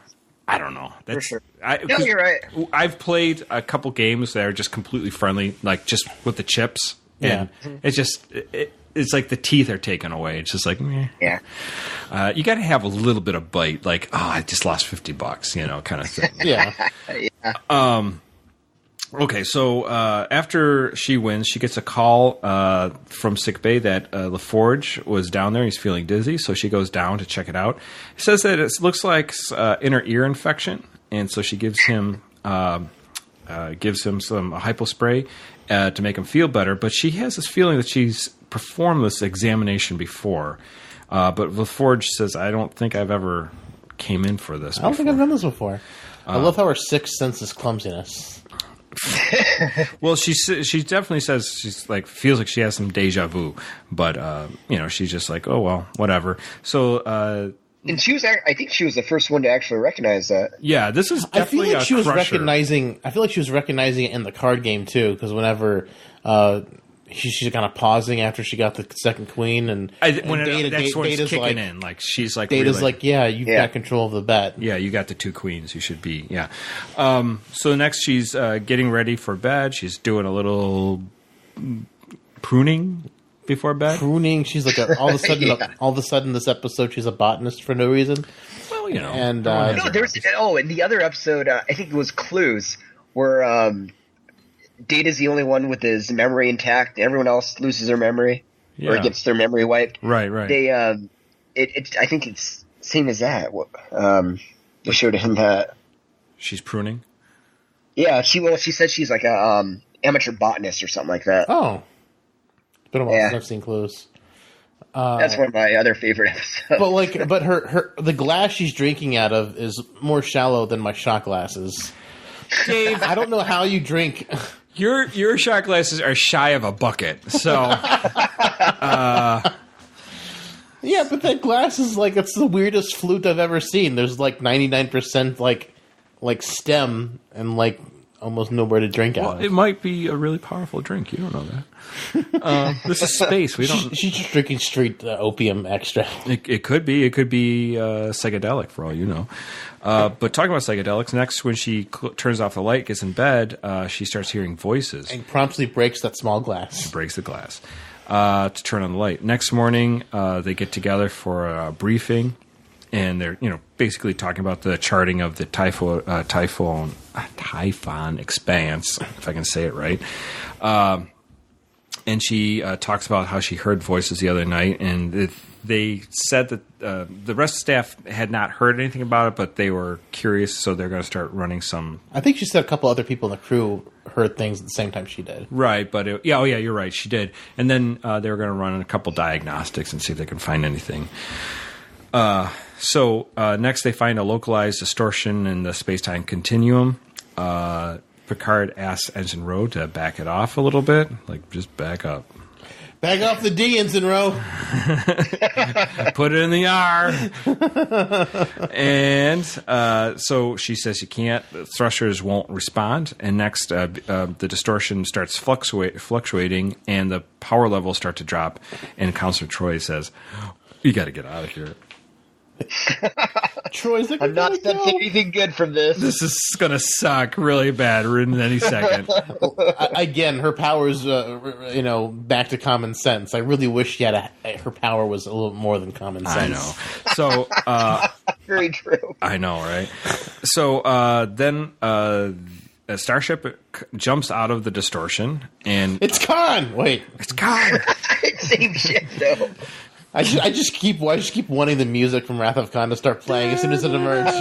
I don't know. That's for sure. No, you're right. I've played a couple games that are just completely friendly, like just with the chips. And it's just. It's like the teeth are taken away. It's just like, meh. Yeah. You got to have a little bit of bite, like, I just lost $50, kind of thing. Yeah. Okay, so after she wins, she gets a call from sickbay that LaForge was down there. He's feeling dizzy, so she goes down to check it out. It says that it looks like inner ear infection, and so she gives him some hypo spray to make him feel better. But she has this feeling that she's performed this examination before. But LaForge says, I don't think I've ever came in for this before. I don't think I've done this before. I love how her sixth sense is clumsiness. Well, she definitely says she's like feels like she has some deja vu, but she's just like, oh well, whatever. So and she was, I think she was the first one to actually recognize that. Yeah, this is definitely I feel like she was recognizing it in the card game too, because whenever she's kind of pausing after she got the second queen, and that's when it's kicking like, in. Like she's like, Data's really, like, you've got control of the bet. Yeah, you got the two queens. You should be. Yeah. So next, she's getting ready for bed. She's doing a little pruning before bed. Pruning. She's like all of a sudden, this episode, she's a botanist for no reason. Well, and in the other episode, I think it was Clues, where Data's the only one with his memory intact. Everyone else loses their memory or gets their memory wiped. Right. They, I think it's same as that. They showed him that she's pruning. Yeah, she said she's like a amateur botanist or something like that. Oh, it's been a while since I've seen Clues. That's one of my other favorite episodes. But her the glass she's drinking out of is more shallow than my shot glasses. Dave, I don't know how you drink. Your shot glasses are shy of a bucket, so. Yeah, but that glass is like, it's the weirdest flute I've ever seen. There's like 99% like stem and like almost nowhere to drink out of. It might be a really powerful drink. You don't know that. This is space. We don't. She's just drinking straight opium extract. It could be. It could be psychedelic for all you know. But talking about psychedelics, next when she turns off the light, gets in bed, she starts hearing voices. And promptly breaks that small glass. She breaks the glass to turn on the light. Next morning, they get together for a briefing, and they're basically talking about the charting of the Typhon expanse, if I can say it right. And she talks about how she heard voices the other night, and they said that the rest of the staff had not heard anything about it, but they were curious, so they're going to start running some. I think she said a couple other people in the crew heard things at the same time she did. Right, but you're right, she did. And then they were going to run a couple diagnostics and see if they can find anything. So next they find a localized distortion in the space-time continuum. Picard asks Ensign Rowe to back it off a little bit, like just back up. Back off the D, Ensign Rowe. Put it in the R. And so she says you can't. The thrusters won't respond. And next, the distortion starts fluctuating, and the power levels start to drop. And Counselor Troy says, "You got to get out of here." Troy's like, I'm not expecting anything good from this. This is going to suck really bad in any second. Again, her power's, back to common sense. I really wish her power was a little more than common sense. I know. So, very true. I know, right? So then a starship jumps out of the distortion, and it's Khan. Wait, it's Khan. Same shit though. I just keep wanting the music from Wrath of Khan to start playing as soon as it emerged.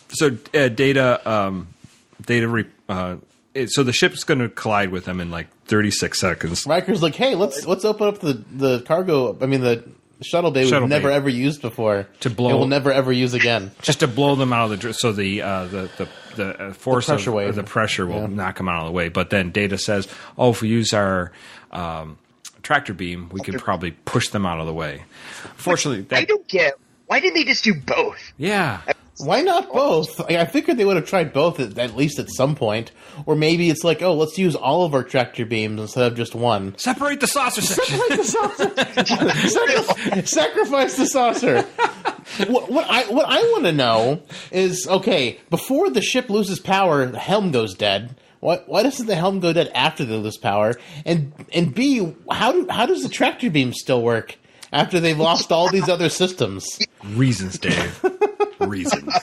So Data, so the ship's going to collide with them in like 36 seconds. Riker's like, "Hey, let's open up the cargo. I mean the shuttle bay we've never ever used before to blow. And we'll never ever use again, just to blow them out of the so the force the pressure of the pressure will knock them out of the way. But then Data says, "Oh, if we use our tractor beam, we could probably push them out of the way." Fortunately, I don't get. Why didn't they just do both? Yeah. Why not both? I figured they would have tried both at least at some point. Or maybe it's like, oh, let's use all of our tractor beams instead of just one. Separate the saucer section. Separate the saucer. Sacrifice the saucer. What I want to know is, okay, before the ship loses power, the helm goes dead. Why doesn't the helm go dead after they lose power? And B, how does the tractor beam still work after they've lost all these other systems? Reasons, Dave. Reasons.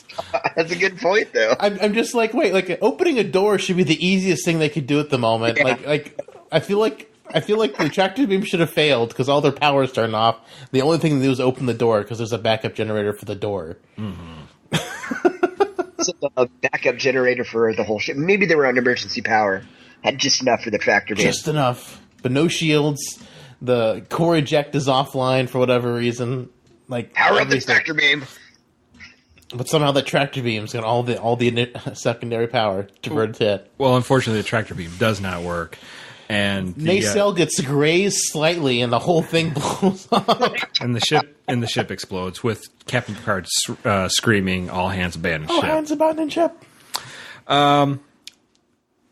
That's a good point, though. I'm just like, wait, like opening a door should be the easiest thing they could do at the moment. Yeah. Like I feel like the tractor beam should have failed because all their power is turned off. The only thing to do is open the door because there's a backup generator for the door. Mm-hmm. So a backup generator for the whole ship. Maybe they were on emergency power. Had just enough for the tractor beam. Just enough, but no shields. The core eject is offline for whatever reason. Like power up the tractor beam. But somehow the tractor beam's got all the secondary power diverted to it. Well, unfortunately, the tractor beam does not work, and nacelle gets grazed slightly, and the whole thing blows up. And the ship explodes with Captain Picard screaming, "All hands abandon ship!" All hands abandon ship.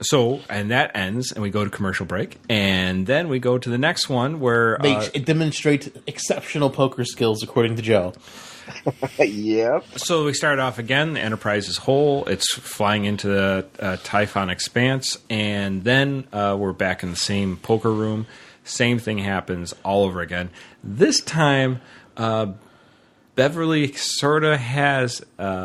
So, and that ends, and we go to commercial break, and then we go to the next one where they demonstrate exceptional poker skills, according to Joe. Yep. So we start off again. The Enterprise is whole. It's flying into the Typhon Expanse, and then we're back in the same poker room. Same thing happens all over again. This time, Beverly sort of has...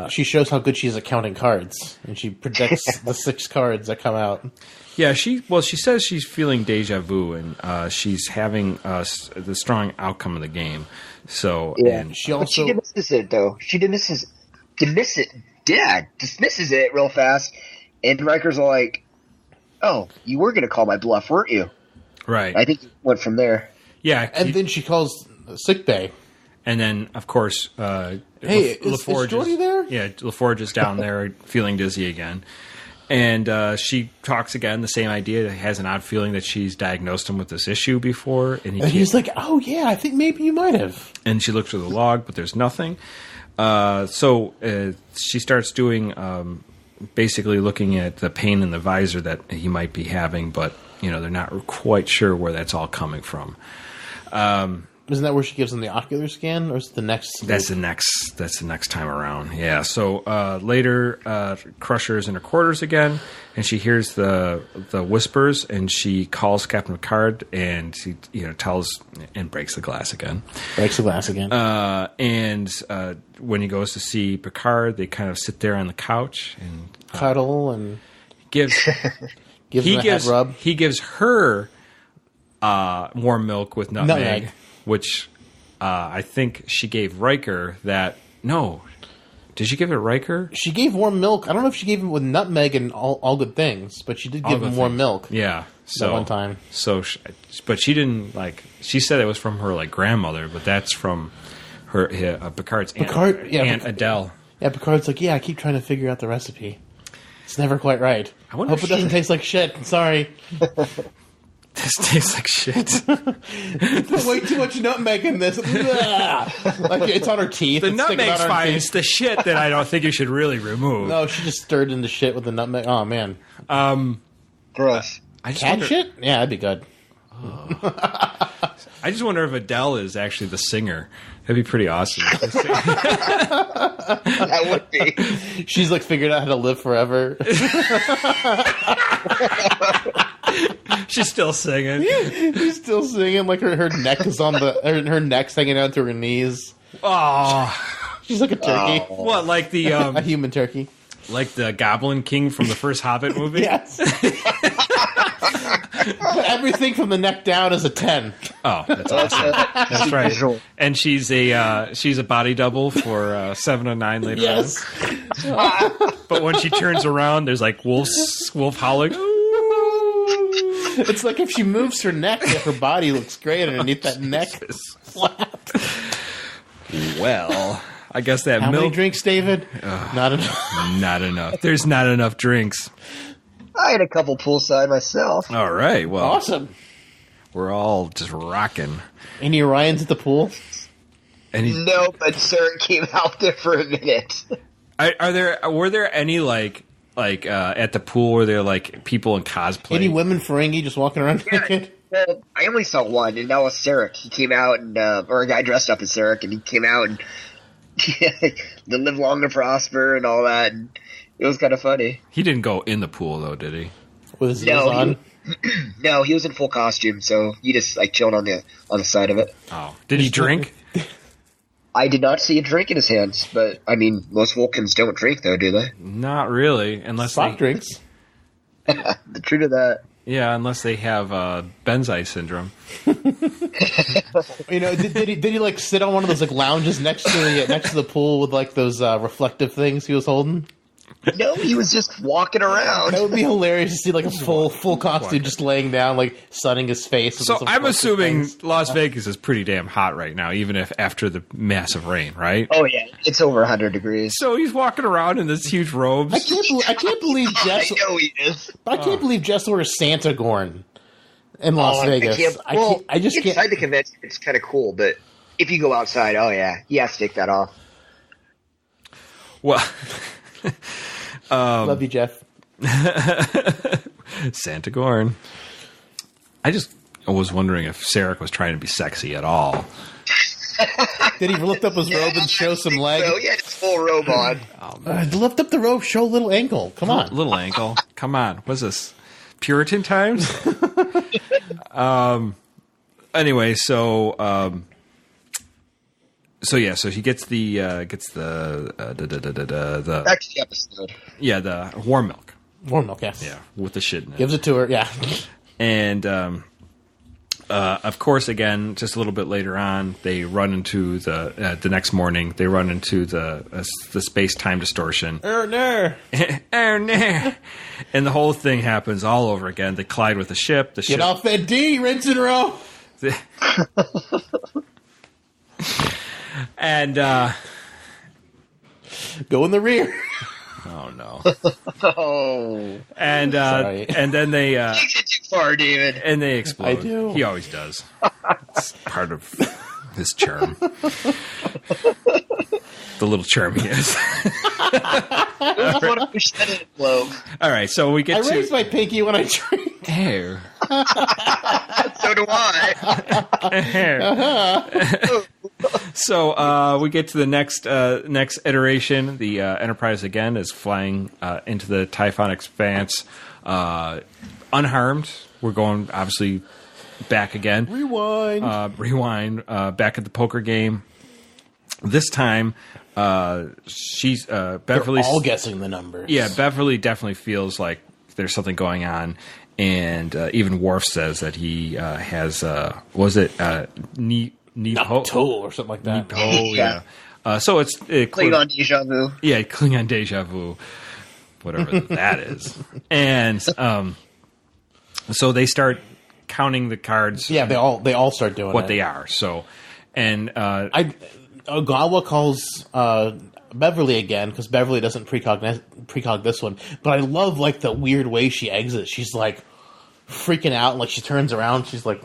she shows how good she is at counting cards, and she predicts the 6 cards that come out. Yeah, she says she's feeling deja vu, and she's having the strong outcome of the game. So, yeah. And she also... But she dismisses it, though. She dismisses it real fast, and Riker's like, "Oh, you were going to call my bluff, weren't you?" Right. I think it went from there. Yeah. And then she calls sickbay. And then, of course, hey, is Geordi there? Yeah, LaForge is down there feeling dizzy again. And she talks again, the same idea. Has an odd feeling that she's diagnosed him with this issue before. And he's like, "Oh, yeah, I think maybe you might have." And she looks through the log, but there's nothing. So she starts doing, basically looking at the pain in the visor that he might be having, but, they're not quite sure where that's all coming from. Isn't that where she gives him the ocular scan, or is it the next? That's the next time around. Yeah. So later, Crusher's in her quarters again, and she hears the whispers, and she calls Captain Picard, and she tells and breaks the glass again. And when he goes to see Picard, they kind of sit there on the couch and cuddle and gives him a head rub. He gives her warm milk with nutmeg. Nutmeg. Which I think she gave Riker that. No. Did she give it Riker? She gave warm milk. I don't know if she gave him with nutmeg and all good things, but she did give him warm milk. Yeah. So that one time. So, but she didn't like. She said it was from her like grandmother, but that's from her Picard's aunt Adele. Yeah, Picard's like, I keep trying to figure out the recipe. It's never quite right. I hope it doesn't taste like shit. I'm sorry. This tastes like shit. Way too much nutmeg in this. Like it's on her teeth. The nutmeg's fine. It's the shit that I don't think you should really remove. No, she just stirred in the shit with the nutmeg. Oh man. Gross. Cat shit? Yeah, that'd be good. I just wonder if Adele is actually the singer. That'd be pretty awesome. That would be. She's like figured out how to live forever. She's still singing. She's still singing. Like her neck is on her neck's hanging out to her knees. Oh, she's like a turkey. What, like the a human turkey, like the Goblin King from the first Hobbit movie? Yes. But everything from the neck down is a 10. Oh, that's awesome. That's right. And she's a body double for 7 of 9 later on. But when she turns around, there's like wolf howling. It's like if she moves her neck, her body looks great underneath that neck flap. Well, I guess that How milk. many drinks, David? Not enough. Not enough. There's not enough drinks. I had a couple poolside myself. All right. Well, Awesome. We're all just rocking. Any Orions at the pool? No, but Sir came out there for a minute. Were there any like at the pool? Were there like people in cosplay? Any women Ferengi just walking around naked? Well, I only saw one, and that was Sarek. He came out, and or a guy dressed up as Sarek, and he came out and to live long and prosper and all that. And it was kind of funny. He didn't go in the pool though, did he? With his heels on? No, he was in full costume, so he just like chilled on the side of it. Oh, did he drink? I did not see a drink in his hands, but I mean, most Vulcans don't drink, though, do they? Not really, unless Soft drinks. True to that. Yeah, unless they have Benzai syndrome. Did he like sit on one of those like lounges next to the pool with like those reflective things he was holding? No, he was just walking around. That would be hilarious to see like a full costume just laying down, like sunning his face. So I'm assuming Las Vegas is pretty damn hot right now, even if after the massive rain, right? Oh yeah, it's over 100 degrees. So he's walking around in this huge robes. I can't believe Jess. I know he is. I can't believe Jess wears Santa Gorn in Las Vegas. I just can't. Inside the convention, it's kind of cool, but if you go outside, oh yeah, he has to take that off. Well. Love you, Jeff. Santa Gorn. I was wondering if Sarek was trying to be sexy at all. Did he lift up his robe and show some leg? So he had his full robe on. Lift up the robe, show a little ankle. Come on. Little ankle. Come on. What's this? Puritan times? Anyway, so he gets the Back to the episode. Yeah, the warm milk. Warm milk, yes. Yeah, with the shit in it. Gives it to her, yeah. And of course, again, just a little bit later on, they run into the next morning. They run into the space time distortion. No. And the whole thing happens all over again. They collide with the ship. Get off that D, rinse and roll. And go in the rear. Oh no! Oh, and then they takes it too far, David. And they explode. I do. He always does. It's part of his charm. The little charm he is. All right, so we get. I raise my pinky when I drink. Hair. So do I. Hair. So we get to the next iteration. The Enterprise again is flying into the Typhon Expanse unharmed. We're going obviously back again. Rewind. Back at the poker game. This time, she's Beverly. They're all guessing the numbers. Yeah, Beverly definitely feels like there's something going on, And even Worf says that he has, was it Noctool or something like that. Oh, yeah. So it's Klingon Déjà Vu. Yeah, Klingon Déjà Vu, whatever that is. And so they start counting the cards. Yeah, they all start doing what it. they are. So, and Ogawa calls Beverly again because Beverly doesn't precog this one. But I love like the weird way she exits. She's like freaking out, like she turns around. She's like,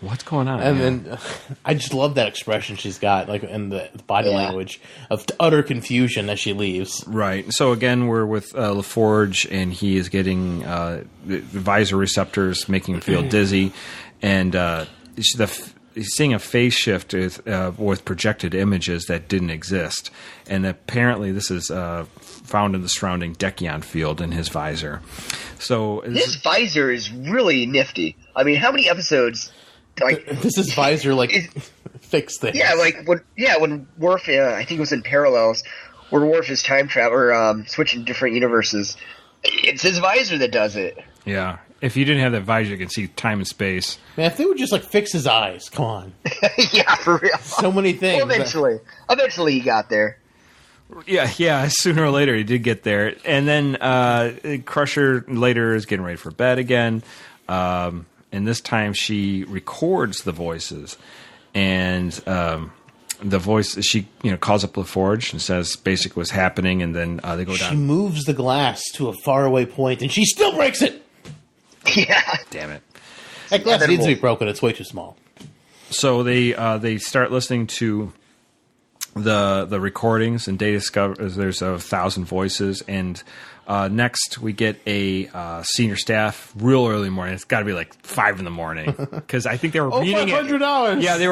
what's going on? And then I just love that expression she's got, like in the body language of utter confusion as she leaves. Right. So again, we're with LaForge, and he is getting the visor receptors, making him feel dizzy, and he's seeing a phase shift with projected images that didn't exist, and apparently this is found in the surrounding Dekion field in his visor. So his visor is really nifty. I mean, how many episodes? Like this is visor fix things. Yeah, like when Worf, I think it was in Parallels, where Worf is time travel or switching different universes. It's his visor that does it. Yeah, if you didn't have that visor, you can see time and space. Man, if they would just like fix his eyes, come on. Yeah, for real. So many things. Well, eventually he got there. Yeah. Sooner or later, he did get there, and then Crusher later is getting ready for bed again. And this time she records the voices, and the voice she calls up LaForge and says basically what's happening, and then they go down. She moves the glass to a faraway point, and she still breaks it. Yeah, damn it! That glass needs to be broken. It's way too small. So they start listening to the recordings, and they discover there's 1,000 voices, and next we get a senior staff real early morning. It's got to be like 5 a.m. because I think they were meeting at $500. Yeah, they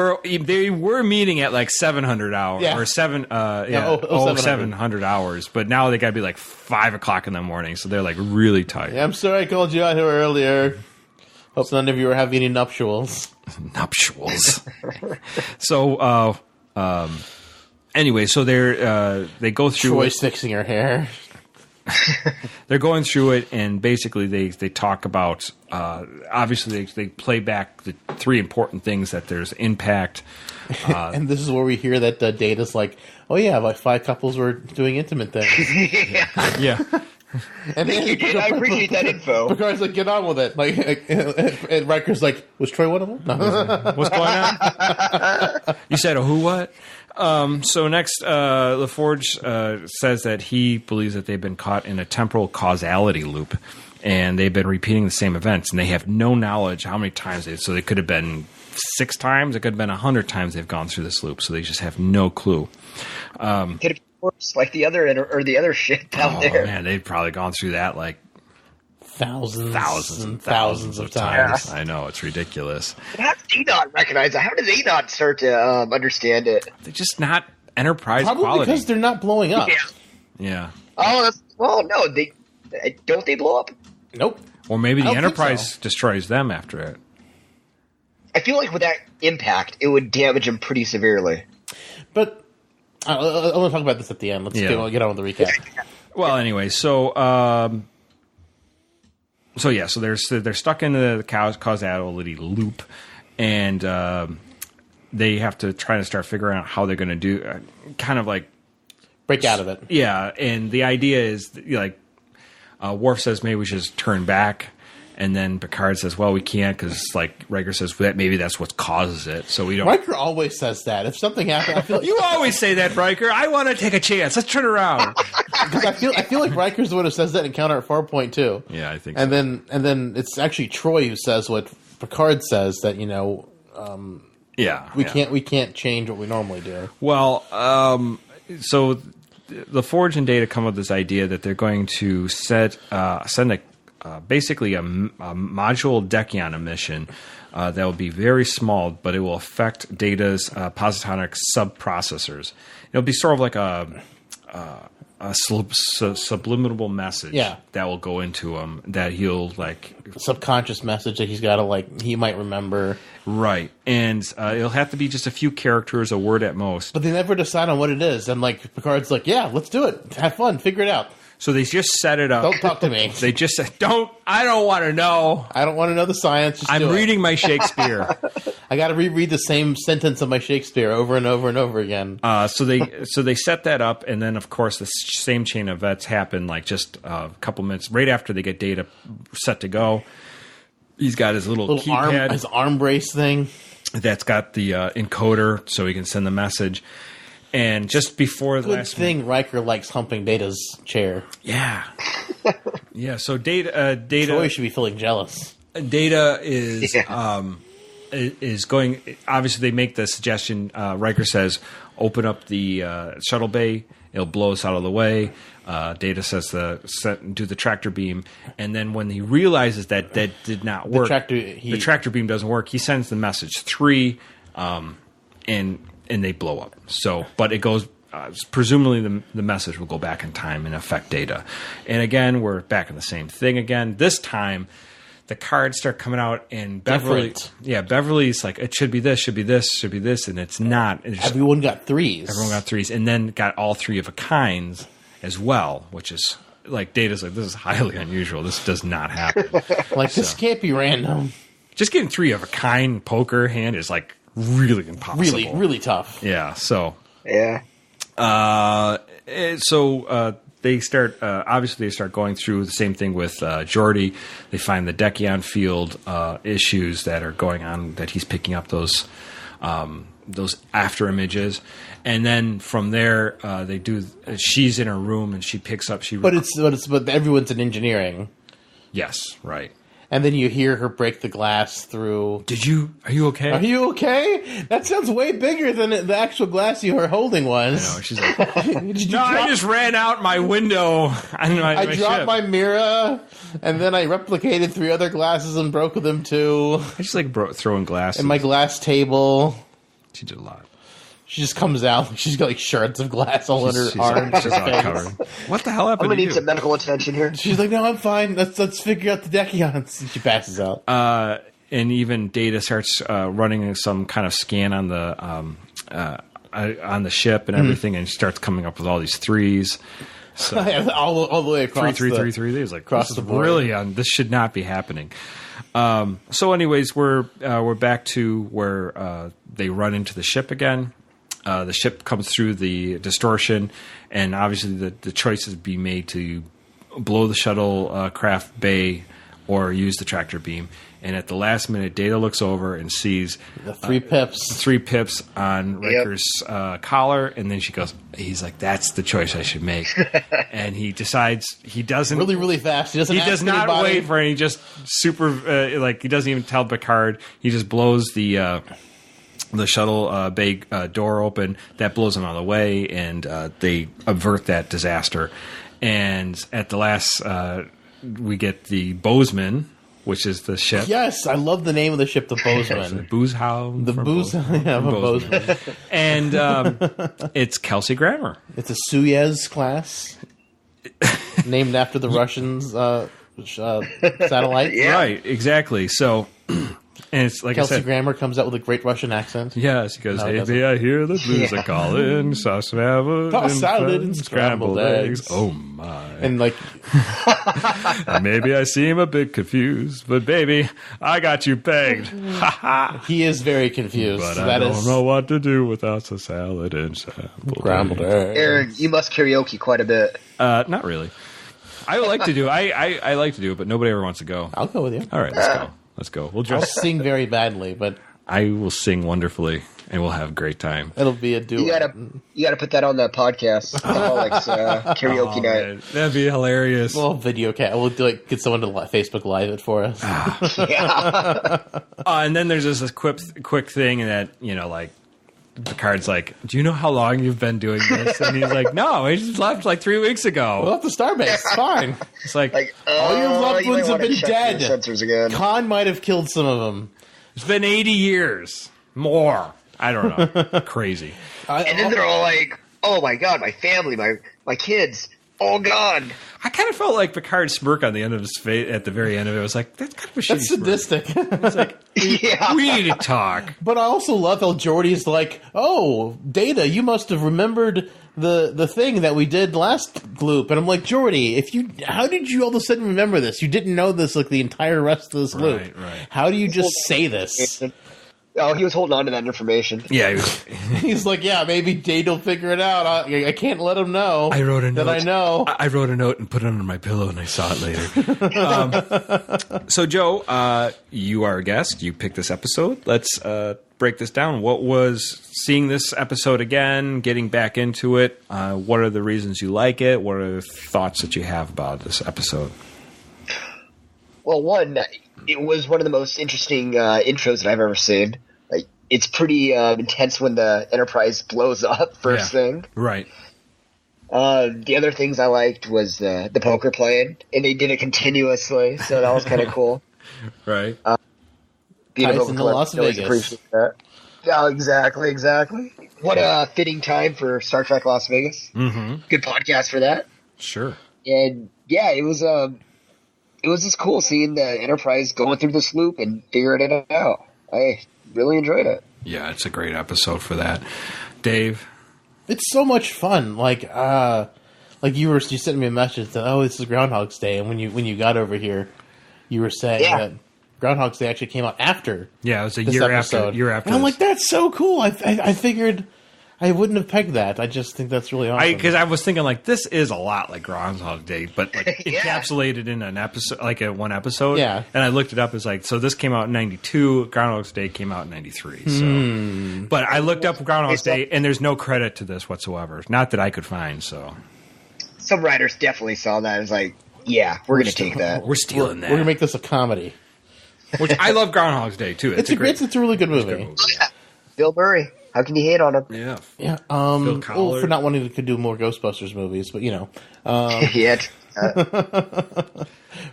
were meeting at like 700 hours or 700 hours, but now they got to be like 5 o'clock in the morning, so they're like really tired. Yeah, I'm sorry I called you out here earlier. Hope none of you were having any nuptials. So anyway, so they go through. Troy's fixing her hair. They're going through it, and basically they talk about obviously they play back the 3 important things that there's impact. And this is where we hear that Data's like, oh yeah, like 5 couples were doing intimate things. Yeah. And I appreciate that info. Picard's like, get on with it. Like, and Riker's like, was Troy one of them? No. What's going on? You said a who what? So next, LaForge says that he believes that they've been caught in a temporal causality loop, and they've been repeating the same events, and they have no knowledge how many times so they could have been 6 times, it could have been 100 times they've gone through this loop, so they just have no clue. Could have been worse, like the other shit out there. Man, they've probably gone through that like thousands and thousands of times. I know, it's ridiculous. But how did they not recognize it? How did they not start to understand it? They're just not Enterprise Probably quality. because they're not blowing up. Yeah. Oh, no. Don't they blow up? Nope. Or maybe I the don't think Enterprise so. destroys them after it. I feel like with that impact, it would damage them pretty severely. But I want to talk about this at the end. Let's get on with the recap. Well, anyway, so they're stuck in the causality loop, and they have to try to start figuring out how they're going to do, kind of like Break out of it. Yeah, and the idea is like Worf says maybe we should just turn back, and then Picard says, well, we can't because like Riker says that maybe that's what causes it, so we don't. Riker always says that. If something happens, I feel like You always say that, Riker. I want to take a chance. Let's turn around. because I feel like Riker's the one who says that in Encounter at Farpoint too. Yeah, I think. And so. then it's actually Troy who says what Picard says, that we can't change what we normally do. Well, so LaForge and Data come up with this idea that they're going to send basically a module Dekion emission that will be very small, but it will affect Data's positonic subprocessors. It'll be sort of like a subliminal message that will go into him that he'll like subconscious message that he's got to he might remember. Right. And it'll have to be just a few characters, a word at most. But they never decide on what it is. And Picard's like, yeah, let's do it. Have fun. Figure it out. So they just set it up. Don't talk to me. They just said, I don't want to know. I don't want to know the science. Just I'm do it. reading my Shakespeare. I got to reread the same sentence of my Shakespeare over and over and over again. So they set that up, and then of course the same chain of events happen like just a couple minutes right after they get Data set to go. He's got his little keypad, his arm brace thing that's got the encoder, so he can send the message. And just before the Good last thing Riker likes humping Data's chair. yeah. So Data Troy should be feeling jealous. Data is going. Obviously, they make the suggestion. Riker says, "Open up the shuttle bay. It'll blow us out of the way." Data says, "Do the tractor beam." And then when he realizes that did not work, the tractor beam doesn't work. He sends the message 3, and they blow up. So, but it goes. Presumably, the message will go back in time and affect Data. And again, we're back in the same thing again. This time, the cards start coming out, and Beverly's like, it should be this, should be this, should be this, and it's not. It's just, everyone got 3s. Everyone got 3s, and then got all 3 of a kinds as well, which is like Data's like, this is highly unusual. This does not happen. This can't be random. Just getting 3 of a kind poker hand is like really impossible. Really, really tough. Yeah. So yeah. They start. Obviously, they start going through the same thing with Geordi. They find the Dekion field issues that are going on. That he's picking up those after images, and then from there they do. She's in her room and she picks up. But everyone's in engineering. Yes, right. And then you hear her break the glass through. Are you okay? Are you okay? That sounds way bigger than the actual glass you were holding was. I know. She's like, I just ran out my window. I dropped my mirror, and then I replicated 3 other glasses and broke them too. I just like throwing glasses. And my glass table. She did a lot. She just comes out. She's got like shards of glass all in her arms. She's all covered. What the hell happened? I'm gonna to need you? some medical attention here. She's like, no, I'm fine. Let's figure out the Dekions. She passes out. And even Data starts running some kind of scan on the ship and everything, and starts coming up with all these 3s. So all the way across. 3, 3, 3, 3. He's like, across this the is board. really this should not be happening. So, anyways, we're back to where they run into the ship again. The ship comes through the distortion, and obviously the choices be made to blow the shuttle craft bay or use the tractor beam. And at the last minute, Data looks over and sees the 3 pips. 3 pips on Riker's collar, and then he's like, that's the choice I should make. And he decides he doesn't Really, really fast. He does not wait for it. He just he doesn't even tell Picard. He just blows the shuttle bay door open. That blows them out of the way, and they avert that disaster. And at the last, we get the Bozeman, which is the ship. Yes, I love the name of the ship, the Bozeman. Boozehound. The Bozeman. Yeah, Bozeman. And it's Kelsey Grammer. It's a Soyuz class, named after the Russians' satellite. Yeah. Right, exactly. So... And it's like Kelsey I said, Grammer comes out with a great Russian accent. yes, he goes, No, hey, doesn't. I hear the blues are calling, sauce salad and scrambled eggs. Oh, my. And like, Maybe I seem a bit confused, but baby, I got you pegged. he is very confused. But I don't know what to do without the salad and Scrambled eggs. Aaron, you must karaoke quite a bit. Not really. I like to do. I like to do it, but nobody ever wants to go. I'll go with you. All right, let's go. Let's go. We'll I'll just. sing very badly, but I will sing wonderfully, and we'll have a great time. it'll be a duet. You gotta put that on the podcast. Synthaholics karaoke night. Man, that'd be hilarious. Well, video cat. We'll do get someone to Facebook Live it for us. Yeah. And then there's this quick thing that Picard's like, do you know how long you've been doing this? And he's like, no, I just left like 3 weeks ago. Well, at the starbase, it's fine. It's like All your loved you might ones have wanna been check dead. your sensors again. Khan might have killed some of them. it's been 80 years. More. I don't know. Crazy. And then they're all like, "Oh my god, my family, my kids, all gone. I kind of felt like Picard's smirk on the end of his face at the very end of it. I was like, that's kind of a shitty That's smirk. sadistic. It's like, Yeah. we need to talk. But I also love how Geordi's like, "Oh, Data, you must have remembered the thing that we did last loop." And I'm like, Geordi, how did you all of a sudden remember this? You didn't know this like the entire rest of this loop. Right. How do you just say this? Oh, he was holding on to that information. Yeah, he was, He's like, yeah, maybe Data will figure it out. I can't let him know. I wrote a note. that I know. I wrote a note and put it under my pillow, and I saw it later. So, Joe, you are a guest. You picked this episode. Let's break this down. What was seeing this episode again, getting back into it? What are the reasons you like it? What are the thoughts that you have about this episode? Well, one, it was one of the most interesting intros that I've ever seen. Like, it's pretty intense when the Enterprise blows up first thing. Right. The other things I liked was the poker playing, and they did it continuously, so that was kind of cool. Right. Being Ties able into to Las always Vegas. appreciate that. Yeah, exactly. What a fitting time for Star Trek Las Vegas. Mm-hmm. Good podcast for that. Sure. And yeah, it was just cool seeing the Enterprise going through this loop and figuring it out. I really enjoyed it. Yeah, it's a great episode for that. Dave? It's so much fun. Like you sent me a message that, oh, this is Groundhog's Day, and when you got over here, you were saying that Groundhog's Day actually came out after. Yeah, it was a this year episode. after. And I'm this. like, that's so cool. I figured I wouldn't have pegged that. I just think that's really awesome. Because I was thinking, like, this is a lot like Groundhog Day, but like encapsulated in an episode, like a one episode. Yeah. And I looked it up. It's like, so this came out in '92. Groundhog's Day came out in '93. So, but I looked up Groundhog's Day, and there's no credit to this whatsoever. Not that I could find. So Some writers definitely saw that and was like, yeah, we're going to take that. we're stealing that. We're gonna make this a comedy. Which I love Groundhog's Day too. It's a really good movie. Bill Murray. How can you hate on him? Yeah. Yeah. Phil Collard. For not wanting to do more Ghostbusters movies, but Yeah.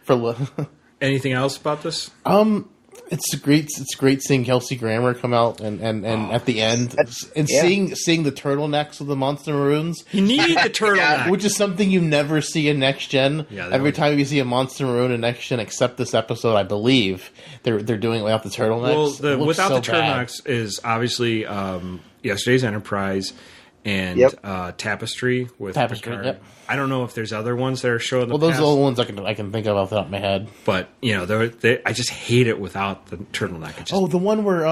for Anything else about this? It's great seeing Kelsey Grammer come out and at the end and seeing the turtlenecks of the Monster Maroons, You need the turtleneck. which is something you never see in Next Gen. Yeah, Every time you see a Monster Maroon in Next Gen, except this episode, I believe they're doing it without the turtlenecks. Well, It looks without so the bad. turtlenecks is obviously yesterday's Enterprise and Tapestry with Tapestry, Picard. yep. I don't know if there's other ones that are showing the Well, those past, are the only ones I can think of off the top of my head. but I just hate it without the turtleneck. It just, Oh, the one where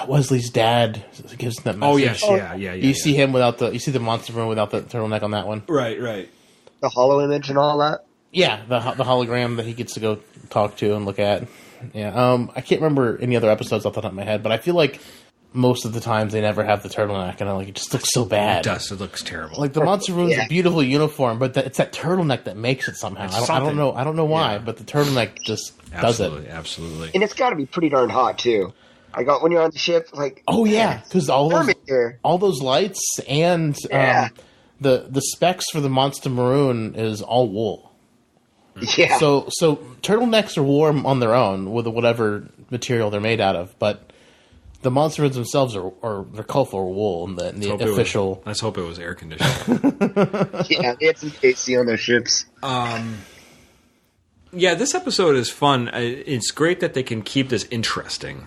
Wesley's dad gives that message. oh yes, yeah. You see him you see the Monster Maroon without the turtleneck on that one. right. The hollow image and all that. Yeah, the hologram that he gets to go talk to and look at. Yeah, I can't remember any other episodes off the top of my head, but I feel like most of the times they never have the turtleneck, and it just looks so bad. It looks terrible. Like the Monster Maroon's a beautiful uniform, but it's that turtleneck that makes it somehow. I don't know why, but the turtleneck just does it. Absolutely. And it's got to be pretty darn hot, too. I got when you're on the ship, like... Oh, yeah, because all those lights and the specs for the Monster Maroon is all wool. Yeah. So turtlenecks are warm on their own with whatever material they're made out of, but the Monster Maroons themselves they're colorful wool in the official. Let's hope it was air conditioned. Yeah, they had some AC on their ships. Yeah, this episode is fun. It's great that they can keep this interesting.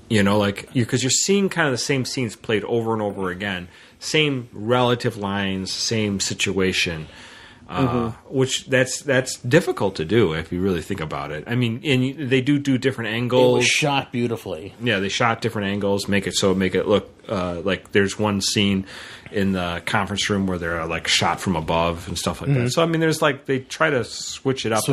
Because you're seeing kind of the same scenes played over and over again, same relative lines, same situation. Which that's difficult to do if you really think about it. I mean, and they do different angles. It was shot beautifully. Yeah, they shot different angles, make it look like there's one scene in the conference room where they're like shot from above and stuff like that. So I mean, there's they try to switch it up,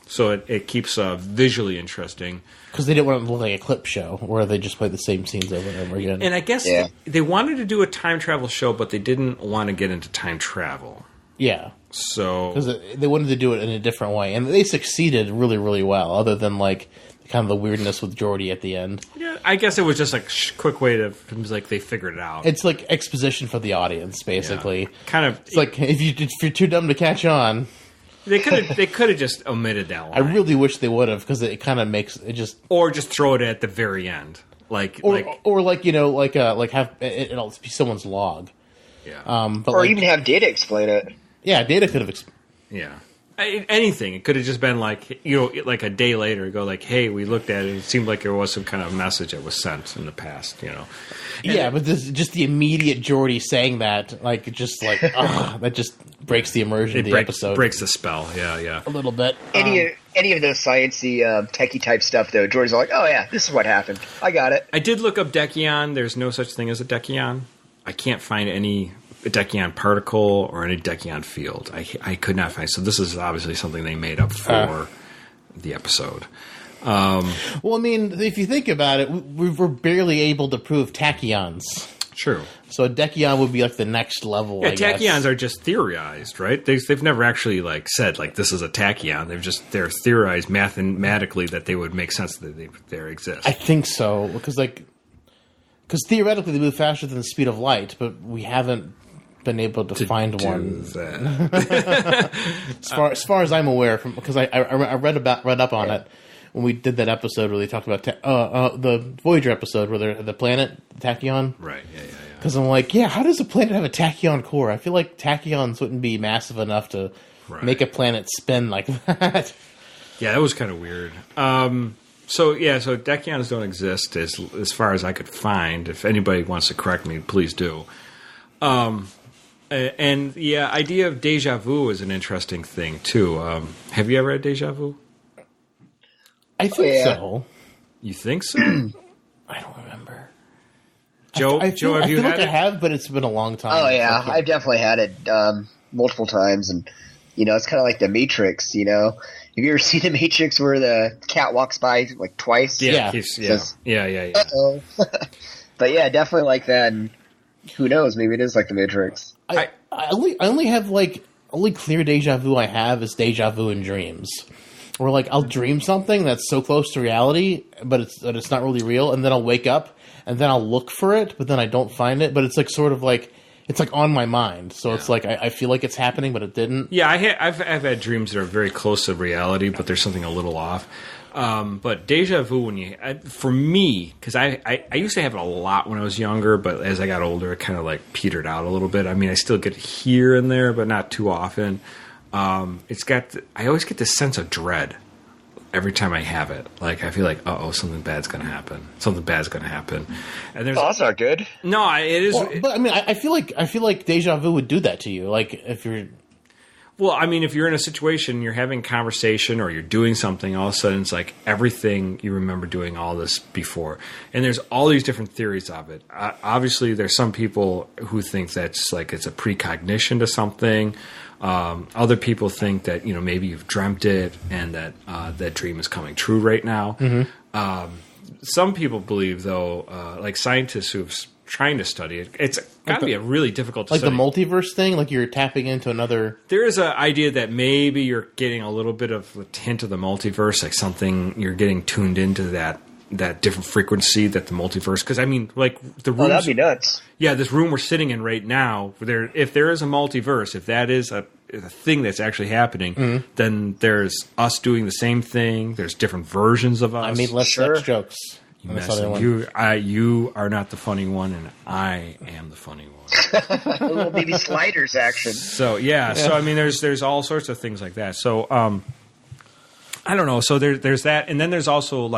so it keeps visually interesting. Because they didn't want it to look like a clip show where they just play the same scenes over and over again. And I guess they wanted to do a time travel show, but they didn't want to get into time travel. Yeah. So because they wanted to do it in a different way, and they succeeded really, really well. Other than kind of the weirdness with Geordi at the end. Yeah, I guess it was just quick way to they figured it out. It's like exposition for the audience, basically. Yeah. Kind of. It's like if you're too dumb to catch on. They could have just omitted that line. I really wish they would have, because it kind of makes it just, or just throw it at the very end, have it'll be someone's log. Yeah. But Or even have Data explain it. yeah, Data could have. Yeah. Anything. It could have just been like, like a day later, go like, hey, we looked at it. It seemed like there was some kind of message that was sent in the past, Yeah, but just the immediate Geordie saying that, like, just like, that just breaks the immersion of the episode. Breaks the spell. Yeah. A little bit. Any of the sciencey, techie type stuff, though, George's like, oh yeah, this is what happened. I got it. I did look up Dekion. There's no such thing as a Dekion. I can't find any Dekion particle or any Dekion field. I could not find. So this is obviously something they made up for the episode. Well, I mean, if you think about it, we're barely able to prove tachyons. True. So a Dekion would be like the next level. Yeah, I guess. tachyons are just theorized, right? They've never actually said this is a tachyon. They're theorized mathematically that they would make sense that they exist. I think so, because theoretically they move faster than the speed of light, but we haven't been able to find one. As far as I'm aware, because I read up on it when we did that episode where they talked about the Voyager episode where they're the planet tachyon. Right. Yeah. Because I'm like, how does a planet have a tachyon core? I feel like tachyons wouldn't be massive enough to make a planet spin like that. Yeah, that was kind of weird. So Dekions don't exist as far as I could find. If anybody wants to correct me, please do. And the idea of déjà vu is an interesting thing too. Have you ever had déjà vu? I think so. You think so? I don't remember. Joe, I feel have you like had I it? have, but it's been a long time. Oh yeah, I've definitely had it multiple times, and it's kind of like the Matrix. Have you ever seen the Matrix where the cat walks by like twice? Yeah. Yeah. Uh-oh. But yeah, definitely like that. And who knows? Maybe it is like the Matrix. I only have only clear deja vu I have is deja vu in dreams. Where I'll dream something that's so close to reality, but it's not really real, and then I'll wake up and then I'll look for it, but then I don't find it. But it's it's on my mind, so it's I feel like it's happening, but it didn't. Yeah, I've had dreams that are very close to reality, but there's something a little off. But deja vu, for me, because I used to have it a lot when I was younger, but as I got older, it kind of petered out a little bit. I mean, I still get it here and there, but not too often. I always get this sense of dread every time I have it. I feel like, something bad's going to happen. Something bad's going to happen. And that's not good. No, it is. Well, but I mean, I feel like deja vu would do that to you. If you're. Well, I mean, if you're in a situation, you're having a conversation or you're doing something, all of a sudden it's everything you remember doing all this before. And there's all these different theories of it. Obviously, there's some people who think that's it's a precognition to something. Other people think that, maybe you've dreamt it and that that dream is coming true right now. Mm-hmm. Some people believe, though, scientists who've trying to study it, it's got to be a really difficult to study. The multiverse thing, you're tapping into another... There is an idea that maybe you're getting a little bit of a hint of the multiverse, something you're getting tuned into that different frequency that the multiverse... Because, I mean, the room... Oh, that'd be nuts. Yeah, this room we're sitting in right now, if there is a multiverse, if that is a thing that's actually happening, then there's us doing the same thing. There's different versions of us. I made less sex jokes. You are not the funny one, and I am the funny one. A little baby sliders action. So so I mean, there's all sorts of things like that. So I don't know. So there's that, and then there's also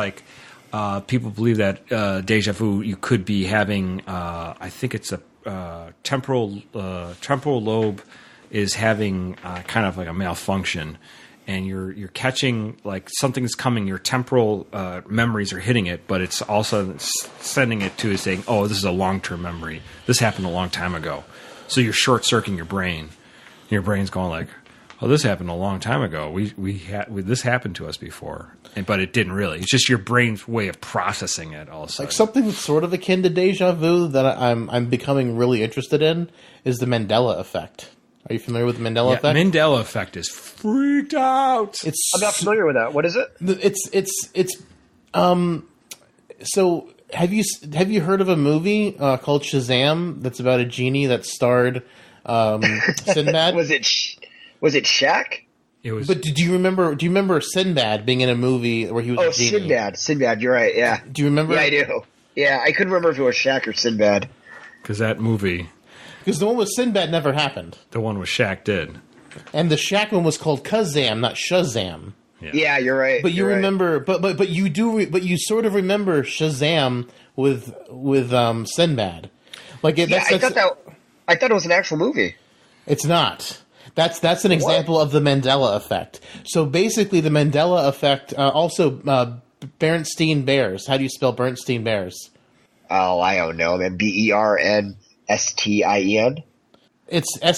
people believe that deja vu you could be having. I think it's a temporal lobe is having kind of a malfunction. And you're catching something's coming. Your temporal memories are hitting it, but it's also sending it to saying, "Oh, this is a long-term memory. This happened a long time ago." So you're short-circuiting your brain. Your brain's going "Oh, this happened a long time ago. This happened to us before, but it didn't really. It's just your brain's way of processing it." All of a sudden. Something that's sort of akin to deja vu that I'm becoming really interested in is the Mandela effect. Are you familiar with the Mandela effect? Mandela effect is freaked out. I'm not familiar with that. What is it? So have you heard of a movie called Shazam that's about a genie that starred Sinbad? Was it Shaq? It was. But do you remember Sinbad being in a movie where he was a genie? Sinbad, you're right, yeah. Do you remember? Yeah, I do. Yeah, I couldn't remember if it was Shaq or Sinbad. Because that movie Because the one with Sinbad never happened. The one with Shaq did. And the Shaq one was called Kazam, not Shazam. Yeah, you're right. But you remember, but you do, but you sort of remember Shazam with Sinbad. Like I thought it was an actual movie. It's not. That's an example of the Mandela effect. So basically, the Mandela effect. Also, Berenstain Bears. How do you spell Berenstain Bears? Oh, I don't know, man. Bernstien. It's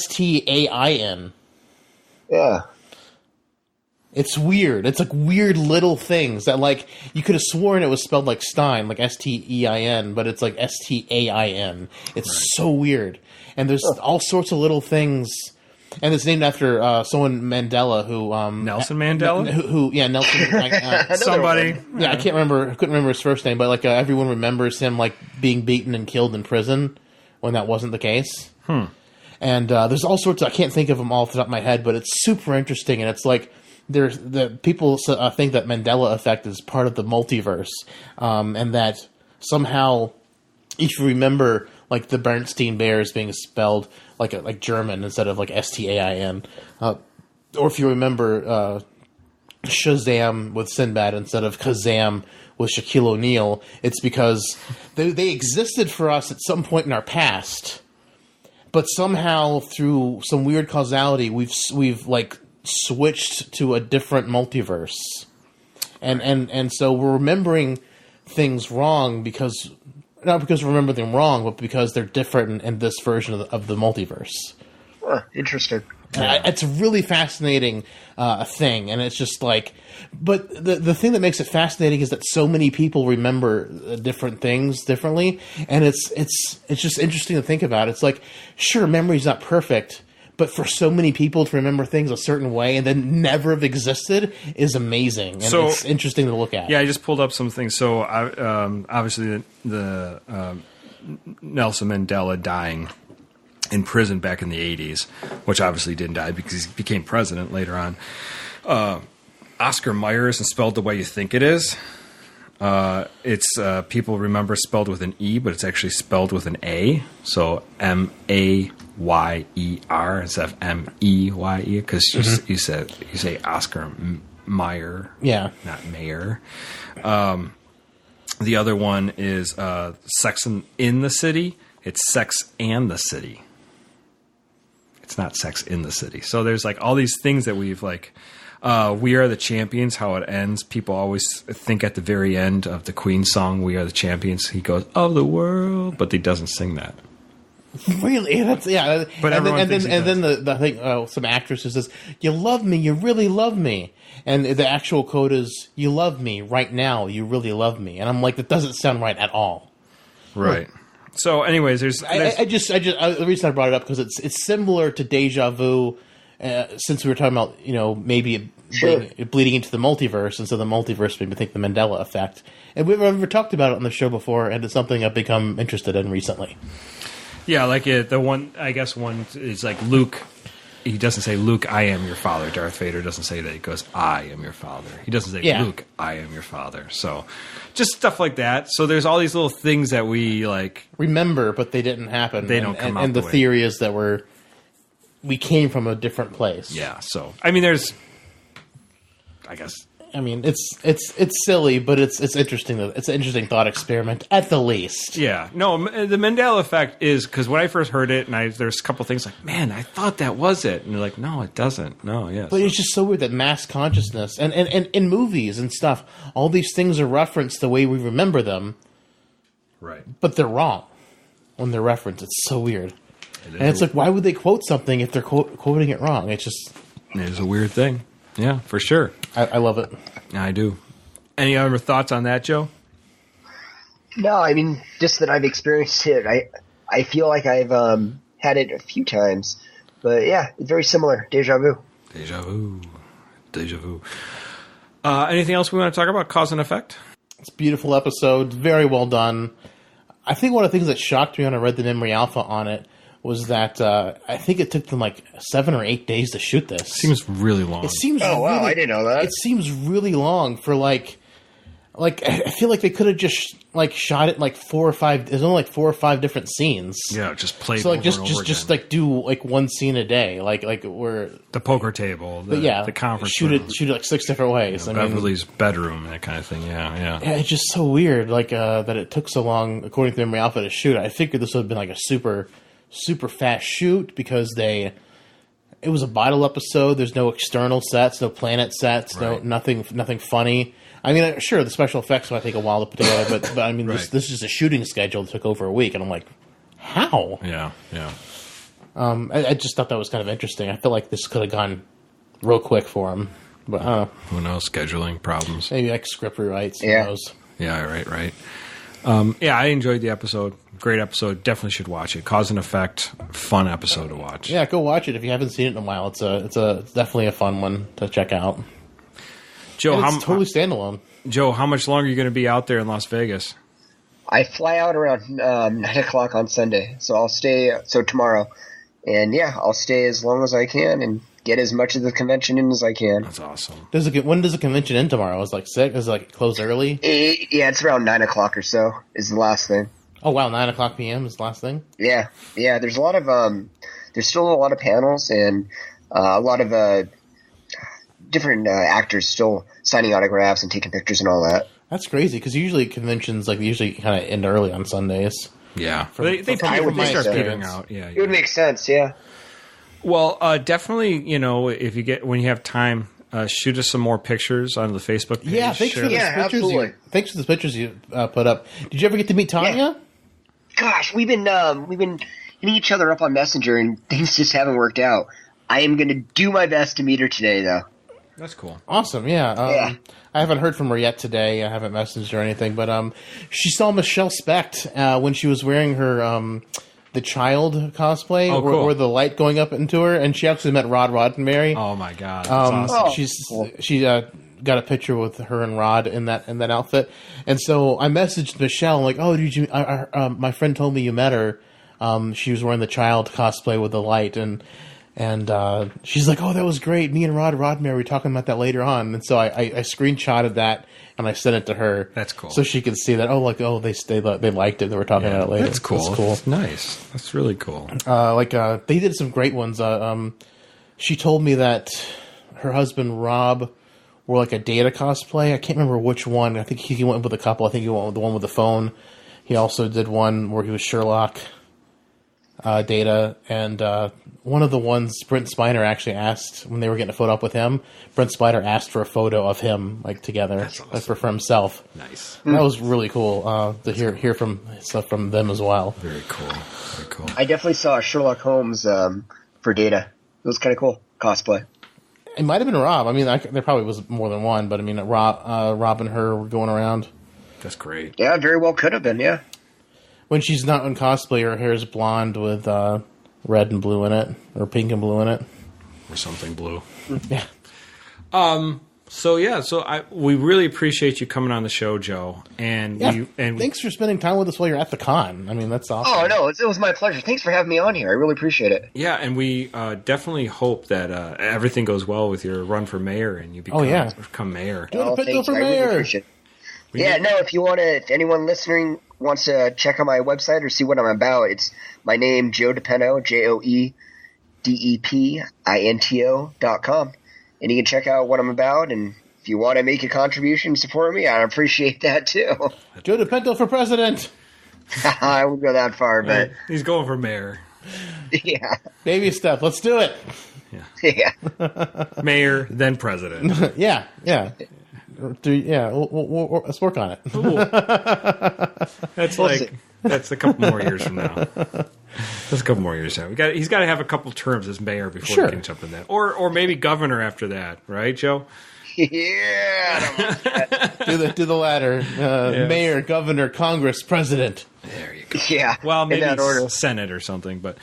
Stain. Yeah. It's weird. It's like weird little things that, like, you could have sworn it was spelled like Stein, like Stein, but it's like Stain. It's so weird. And there's all sorts of little things. And it's named after someone Mandela who Nelson Mandela. Nelson. Somebody. Yeah, I couldn't remember his first name, but like everyone remembers him like being beaten and killed in prison when that wasn't the case. And there's all sorts. I can't think of them all off the top of my head, but it's super interesting. And it's like there's the people think that Mandela effect is part of the multiverse, and that somehow if you remember like the Berenstain Bears being spelled like German instead of like Stain, or if you remember Shazam with Sinbad instead of Kazam with Shaquille O'Neal, it's because they existed for us at some point in our past, but somehow through some weird causality we've like switched to a different multiverse, and so we're remembering things wrong because. Not because we remember them wrong, but because they're different in this version of the multiverse. Interesting. It's a really fascinating thing, and it's just like... But the thing that makes it fascinating is that so many people remember different things differently, and it's just interesting to think about. It's like, sure, memory's not perfect, but for so many people to remember things a certain way and then never have existed is amazing. And it's interesting to look at. Yeah, I just pulled up some things. So obviously the Nelson Mandela dying in prison back in the 80s, which obviously didn't die because he became president later on. Oscar Mayer isn't spelled the way you think it is. It's people remember spelled with an E, but it's actually spelled with an A. So Mayer instead of Meye, because you say Oscar Mayer, not Mayer. The other one is Sex in the City. It's Sex and the City. It's not Sex in the City. So there's like all these things that we've like. We Are the Champions, how it ends. People always think at the very end of the Queen song, We Are the Champions, he goes, of the world, but he doesn't sing that. Really? But then the thing, some actress who says, you love me, you really love me. And the actual quote is, you love me right now, you really love me. And I'm like, that doesn't sound right at all. Right. So anyways, the reason I brought it up because it's similar to Déjà Vu. Since we were talking about, maybe bleeding into the multiverse, and so the multiverse made me think the Mandela effect. And we've never talked about it on the show before, and it's something I've become interested in recently. Yeah, like the one, I guess one is like Luke. He doesn't say, Luke, I am your father. Darth Vader doesn't say that. He goes, I am your father. He doesn't say, Luke, I am your father. So just stuff like that. So there's all these little things that we like remember, but they didn't happen. They don't come out. And the theory is that we came from a different place. Yeah. So I mean, it's silly, but it's interesting. It's an interesting thought experiment at the least. Yeah. No, the Mandela effect is because when I first heard it, and there's a couple things like, man, I thought that was it, and you're like, no, it doesn't. No, yes. But it's just so weird that mass consciousness and in movies and stuff, all these things are referenced the way we remember them. Right. But they're wrong when they're referenced. It's so weird. And it's like, why would they quote something if they're quoting it wrong? It is a weird thing. Yeah, for sure. I love it. I do. Any other thoughts on that, Joe? No, I mean, just that I've experienced it. I feel like I've had it a few times. But yeah, it's very similar. Déjà vu. Déjà vu. Déjà vu. Anything else we want to talk about? Cause and effect? It's a beautiful episode. Very well done. I think one of the things that shocked me when I read the Memory Alpha on it was that I think it took them like 7 or 8 days to shoot this. Seems really long. It seems. Oh wow, I didn't know that. It seems really long for like I feel like they could have just like shot it like 4 or 5. There's only like 4 or 5 different scenes. Yeah, just played. So like over and over just again. like do like one scene a day, like where The poker table, the conference shoot room, it like 6 different ways. I mean, Beverly's bedroom, that kind of thing. Yeah. yeah, it's just so weird, like that it took so long, according to Memory Alpha, to shoot. I figured this would have been like a super fast shoot because it was a bottle episode. There's no external sets, no planet sets, Right. nothing funny. I mean, sure, the special effects might take a while to put together, but I mean, Right. this is a shooting schedule that took over a week, and I'm like, how? Yeah. I just thought that was kind of interesting. I feel like this could have gone real quick for him, but I don't know. Who knows? Scheduling problems. Maybe like script rewrites. Yeah. Who knows? Yeah, right. Yeah, I enjoyed the episode. Great episode. Definitely should watch it. Cause and Effect. Fun episode to watch. Yeah, go watch it if you haven't seen it in a while. It's definitely a fun one to check out. Joe, And it's totally standalone. Joe, how much longer are you going to be out there in Las Vegas? I fly out around 9 o'clock on Sunday, so I'll stay. So tomorrow, and yeah, I'll stay as long as I can and get as much of the convention in as I can. That's awesome. When does the convention end tomorrow? Is it like 6? Is it like close early? Yeah, it's around 9 o'clock or so is the last thing. Oh wow, 9:00 p.m. is the last thing. Yeah. There's a lot of there's still a lot of panels and a lot of different actors still signing autographs and taking pictures and all that. That's crazy because usually conventions usually kind of end early on Sundays. Yeah. From They my start experience. figuring out. Yeah. It would make sense, yeah. Well, definitely, if when you have time, shoot us some more pictures on the Facebook page. Yeah, thanks for those Yeah, pictures. absolutely. Thanks for the pictures you put up. Did you ever get to meet Tanya? Yeah. Gosh, we've been hitting each other up on Messenger and things just haven't worked out. I am going to do my best to meet her today, though. That's cool. Awesome, yeah. Yeah. I haven't heard from her yet today. I haven't messaged her or anything, but she saw Michelle Specht when she was wearing her the child cosplay, Oh, cool. or the light going up into her, and she actually met Rod Roddenberry. Oh my God, that's awesome. She got a picture with her and Rod in that outfit, and so I messaged Michelle like, "Oh, did you? My friend told me you met her. She was wearing the child cosplay with the light, and she's like, "Oh, that was great. Me and Rod Roddenberry were talking about that later on." And so I screenshotted that and I sent it to her. That's cool. So she could see that. They liked it. They were talking about it later. That's cool. That's cool. That's nice. That's really cool. They did some great ones. She told me that her husband Rob wore like a Data cosplay. I can't remember which one. I think he went with a couple. I think he went with the one with the phone. He also did one where he was Sherlock, Data, and one of the ones Brent Spiner actually asked when they were getting a photo up with him. Brent Spiner asked for a photo of him like together. That's awesome. for himself. Nice. That was really cool to hear from stuff from them as well. Very cool. Very cool. I definitely saw Sherlock Holmes for Data. It was kind of cool cosplay. It might have been Rob. I mean, there probably was more than one, but I mean, Rob and her were going around. That's great. Yeah, very well could have been, yeah. When she's not in cosplay, her hair is blonde with red and blue in it, or pink and blue in it. Or something blue. Yeah. So we really appreciate you coming on the show, Joe. And Thanks for spending time with us while you're at the con. I mean, that's awesome. Oh, no, it was my pleasure. Thanks for having me on here. I really appreciate it. Yeah, and we definitely hope that everything goes well with your run for mayor and you become mayor. Joe DePinto Thanks. for I really mayor. appreciate it. If anyone listening wants to check out my website or see what I'm about, it's my name, Joe DePinto, JoeDepinto.com. And you can check out what I'm about, and if you want to make a contribution, support me, I appreciate that too. Joe DePinto for president. I won't go that far, but He's going for mayor. yeah. Baby step. Let's do it. Yeah. Mayor, then president. Yeah. Let's work on it. That's a couple more years from now. That's a couple more years now. He's got to have a couple terms as mayor before Sure. he can jump in that, or maybe governor after that, right, Joe? Yeah. Do the latter. Mayor, governor, Congress, president. There you go. Yeah. Well, maybe in that order. Senate or something, but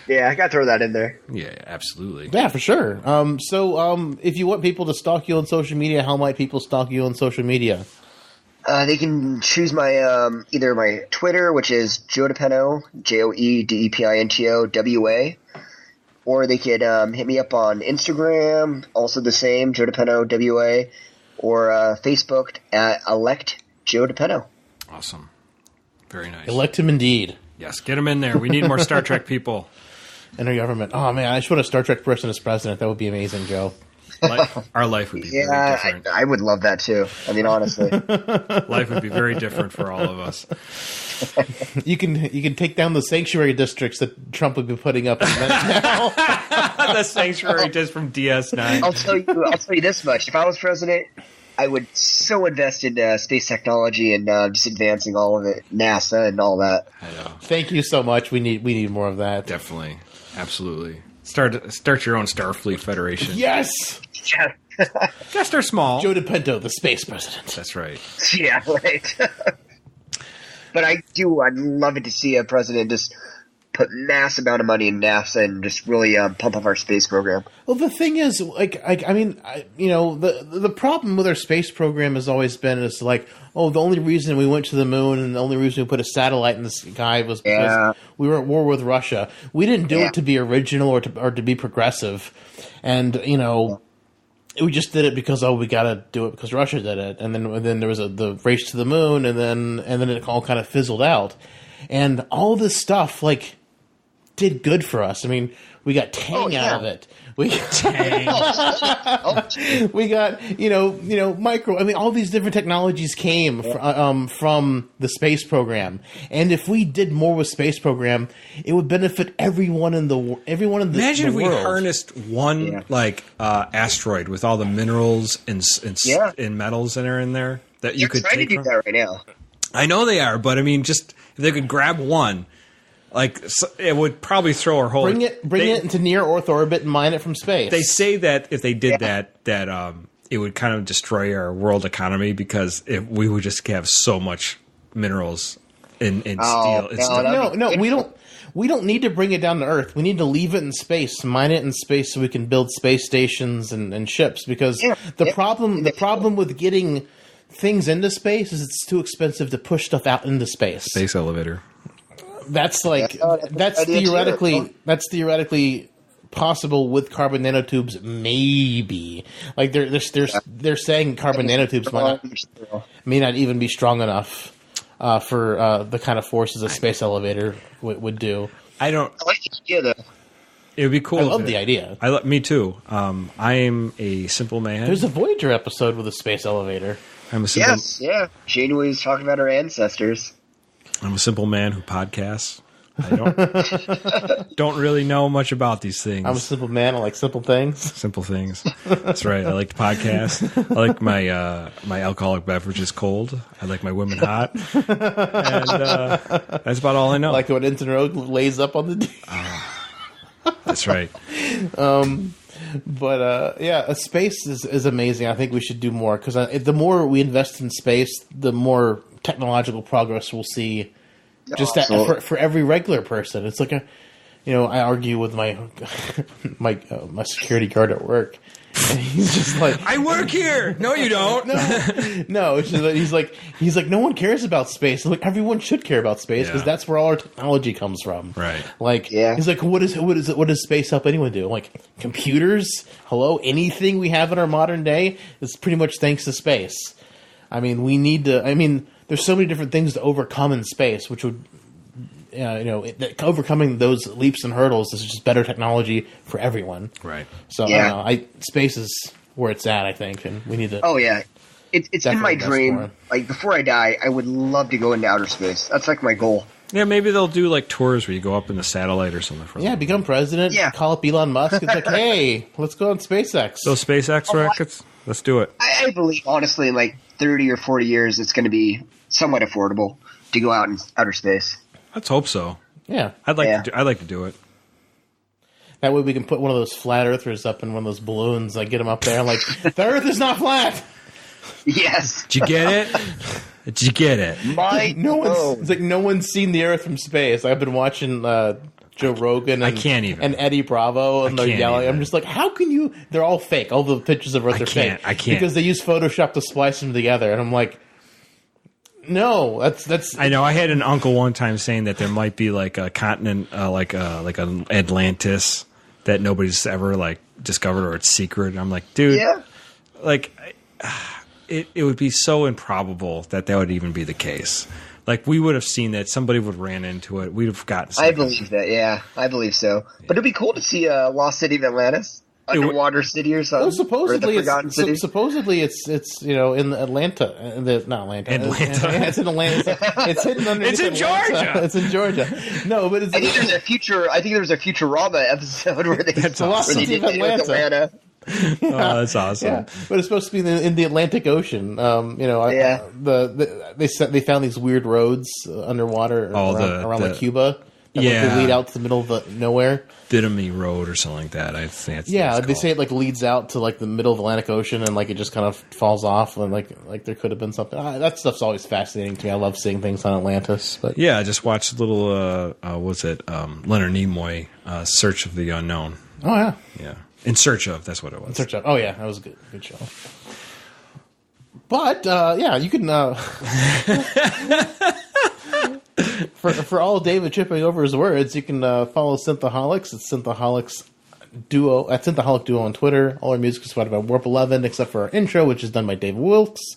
Yeah, I got to throw that in there. yeah, absolutely. Yeah, for sure. So if you want people to stalk you on social media, how might people stalk you on social media? They can choose my either my Twitter, which is Joe DePinto, JoeDepinto WA, or they could hit me up on Instagram, also the same, Joe DePinto WA, or Facebook at Elect Joe DePinto. Awesome. Very nice. Elect him indeed. Yes, get him in there. We need more Star Trek people. In our government. Oh, man, I just want a Star Trek person as president. That would be amazing, Joe. Our life would be very Yeah, different. I would love that too. I mean, honestly. Life would be very different for all of us. You can take down the sanctuary districts that Trump would be putting up in now. The sanctuary just from DS9. I'll tell you this much. If I was president, I would so invest in space technology and just advancing all of it, NASA and all that. I know. Thank you so much. We need more of that. Definitely. Absolutely. Start your own Starfleet Federation. Yes. Yeah, Gotta start small. Joe DePinto, the space president. That's right. yeah, right. But I'd love it to see a president just put mass amount of money in NASA and just really pump up our space program. Well, the thing is, the problem with our space program has always been is like, oh, the only reason we went to the moon and the only reason we put a satellite in the sky was because we were at war with Russia. We didn't do it to be original or to be progressive, and we just did it because we got to do it because Russia did it, and then there was the race to the moon, and then it all kind of fizzled out, and all this stuff did good for us. I mean, we got Tang out of it. We got Tang. We got micro. I mean, all these different technologies came from the space program. And if we did more with space program, it would benefit everyone in the world. Imagine if we harnessed one asteroid with all the minerals and metals that are in there that you could trying take to do that right now. I know they are, but I mean, just if they could grab one. It would probably throw our whole... Bring it into near Earth orbit and mine it from space. They say that if they did that it would kind of destroy our world economy because we would just have so much minerals in steel. No, we don't need to bring it down to Earth. We need to leave it in space, mine it in space so we can build space stations and ships. Because the problem with getting things into space is it's too expensive to push stuff out into space. Space elevator. That's theoretically possible with carbon nanotubes. Maybe they're saying carbon nanotubes may not even be strong enough for the kind of forces a space elevator would do. I like the idea though. It would be cool. I love the idea. Me too. I am a simple man. There's a Voyager episode with a space elevator. I'm a simple. Yes, yeah. Janeway was talking about her ancestors. I'm a simple man who podcasts. I don't really know much about these things. I'm a simple man. I like simple things. Simple things. That's right. I like to podcast. I like my alcoholic beverages cold. I like my women hot. And that's about all I know. Like when Ensign Rogue lays up on the... That's right. Space is amazing. I think we should do more because the more we invest in space, the more technological progress we'll see. Just that for every regular person, it's like I argue with my my security guard at work, and he's just like, "I work here." No, you don't. No. It's just he's like, no one cares about space. Like everyone should care about space because that's where all our technology comes from. Right. He's like, what does space help anyone do? I'm like, computers. Hello, anything we have in our modern day is pretty much thanks to space. I mean, we need to. I mean. There's so many different things to overcome in space, which would, overcoming those leaps and hurdles is just better technology for everyone. Right. So, space is where it's at, I think, and we need to. Oh yeah, it's been my dream. Like before I die, I would love to go into outer space. That's like my goal. Yeah, maybe they'll do like tours where you go up in the satellite or something. Become president. Yeah. Call up Elon Musk. It's like, hey, let's go on SpaceX. Those SpaceX rockets. Let's do it. I believe honestly, in like 30 or 40 years, it's going to be somewhat affordable to go out in outer space. Let's hope so. Yeah, I'd like to do it. That way we can put one of those flat earthers up in one of those balloons, get them up there, like the Earth is not flat. Yes. Did you get it? Did you get it? No one's seen the Earth from space. I've been watching Joe Rogan and Eddie Bravo, and they're yelling. Even. I'm just like, how can you? They're all fake. All the pictures of Earth are fake. I can't because they use Photoshop to splice them together, and I'm like. No, that's. I know. I had an uncle one time saying that there might be like a continent, like an Atlantis that nobody's ever discovered or it's secret. And I'm like, dude, it would be so improbable that would even be the case. Like, we would have seen that. Somebody would have ran into it. We'd have gotten I something. believe that. Yeah, I believe so. But it'd be cool to see Lost City of Atlantis, underwater city or something. Well, supposedly or the Forgotten City. it's in Atlanta. Not Atlanta. Atlanta. It's in Atlanta. It's hidden underneath. It's in Atlanta. Georgia. It's in Georgia. No, but it's. I think there's a Futurama episode where they That's Lost where they City of did Atlanta. Oh, that's awesome. Yeah, but it's supposed to be in the Atlantic Ocean. Yeah. They found these weird roads underwater around like Cuba. That they lead out to the middle of the nowhere. Bitomy Road or something like that. I think. They say it like leads out to like the middle of the Atlantic Ocean, and like it just kind of falls off, and like there could have been something. That stuff's always fascinating to me. I love seeing things on Atlantis. But Yeah, I just watched a little. Leonard Nimoy, Search of the Unknown. oh yeah, Yeah, In Search of. That's what it was. search up. Oh yeah, that was a good show. But you can for all David tripping over his words, you can follow Synthaholics. It's Synthaholics Duo at Synthaholic Duo on Twitter. All our music is provided by Warp 11, except for our intro, which is done by David Wilkes.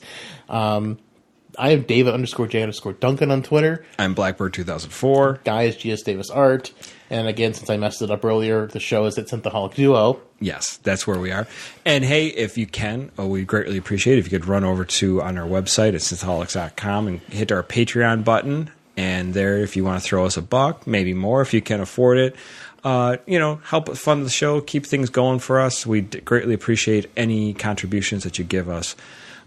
I am David_J_Duncan on Twitter. I'm Blackbird 2004. Guy is GS Davis Art. And again, since I messed it up earlier, the show is at Synthaholic Duo. Yes, that's where we are. And hey, if you can, we'd greatly appreciate it if you could run over on our website at synthaholics.com and hit our Patreon button. And there, if you want to throw us $1, maybe more if you can afford it, help fund the show, keep things going for us. We greatly appreciate any contributions that you give us.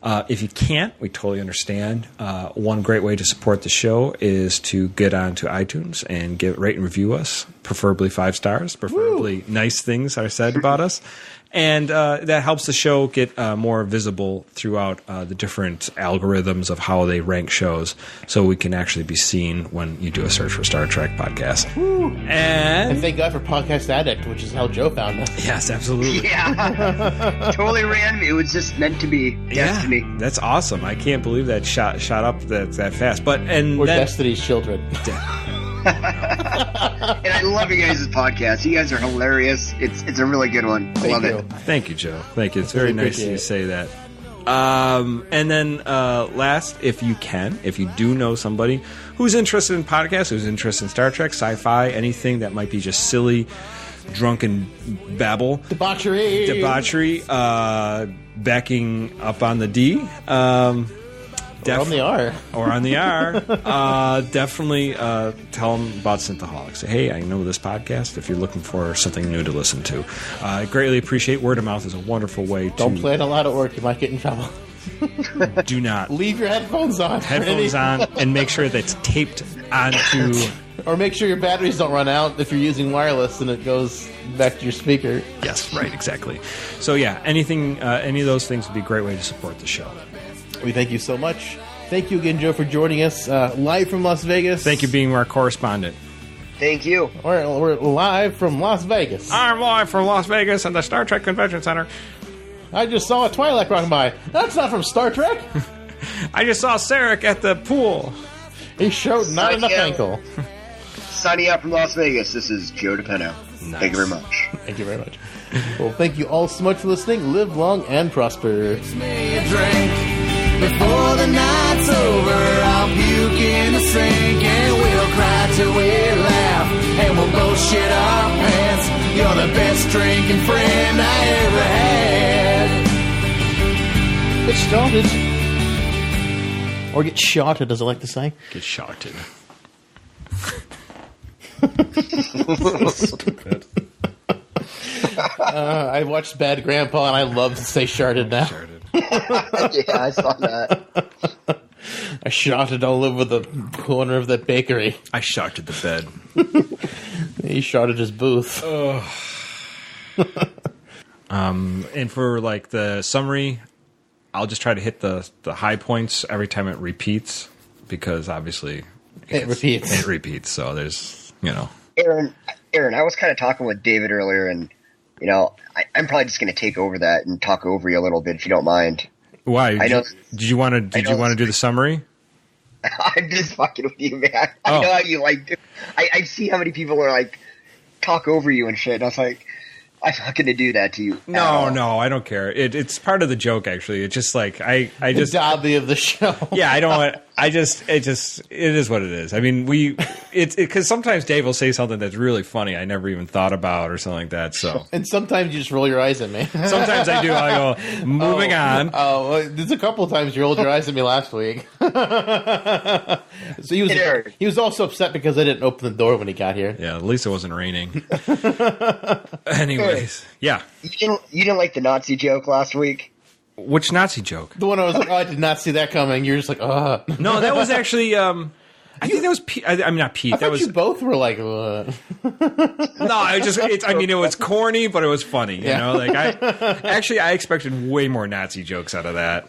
If you can't, we totally understand. One great way to support the show is to get onto iTunes and rate and review us, preferably 5 stars, preferably nice things are said about us. And that helps the show get more visible throughout the different algorithms of how they rank shows, so we can actually be seen when you do a search for Star Trek podcast. And thank God for Podcast Addict, which is how Joe found us. Yes, absolutely. Yeah, totally random. It was just meant to be. Destiny. That's awesome. I can't believe that shot up that fast. We're Destiny's children. And I love you guys' podcast. You guys are hilarious. It's a really good one. I love it. Thank you, Joe. Thank you. It's very nice of you to say that. And then last, if you do know somebody who's interested in podcasts, who's interested in Star Trek, sci-fi, anything that might be just silly, drunken babble, debauchery, backing up on the D, or on the R. Or on the R. Definitely tell them about Synthaholics. Say, hey, I know this podcast if you're looking for something new to listen to. I greatly appreciate word of mouth is a wonderful way to... Don't play it a lot at work. You might get in trouble. Do not. Leave your headphones on. Headphones on, and make sure that's taped onto... Or make sure your batteries don't run out if you're using wireless and it goes back to your speaker. Yes, right, exactly. So yeah, any of those things would be a great way to support the show. We thank you so much. Thank you again, Joe, for joining us live from Las Vegas. Thank you for being our correspondent. Thank you. We're live from Las Vegas. I'm live from Las Vegas at the Star Trek Convention Center. I just saw a Twi'lek run by. That's not from Star Trek. I just saw Sarek at the pool. He showed not enough ankle. Signing out from Las Vegas, this is Joe DePinto. Nice. Thank you very much. Thank you very much. Well, thank you all so much for listening. Live long and prosper. Before the night's over, I'll puke in the sink and we'll cry till we laugh. And we'll both shit our pants. You're the best drinking friend I ever had. Get started. Or get shotted, as I like to say. Get shotted. Stupid. I watched Bad Grandpa and I love to say sharded now. Yeah, I saw that. I shot it all over the corner of that bakery. I shot at the bed. He shot at his booth. And for like the summary, I'll just try to hit the high points every time it repeats, because obviously it repeats. So there's, Aaron, I was kind of talking with David earlier, and I'm probably just going to take over that and talk over you a little bit if you don't mind. Why? Did you want to do the summary? I'm just fucking with you, man. I know how you like to. I see how many people are like talk over you and shit. And I was like, I'm not going to do that to you. No, I don't care. It's part of the joke, actually. It's just like I just the Dobby of the show. Yeah, I don't want. It is what it is. I mean, it's because sometimes Dave will say something that's really funny I never even thought about or something like that. So, and sometimes you just roll your eyes at me. Sometimes I do. I go, moving on. Oh, there's a couple of times you rolled your eyes at me last week. So he was also upset because I didn't open the door when he got here. Yeah, at least it wasn't raining. Anyways, yeah. You didn't like the Nazi joke last week? Which Nazi joke? The one I was like, oh, I did not see that coming. You're just like, ugh. No, that was actually. I think that was Pete. I mean, not Pete. I thought was. You both were like, ugh. No, it was corny, but it was funny. You know, like I expected way more Nazi jokes out of that.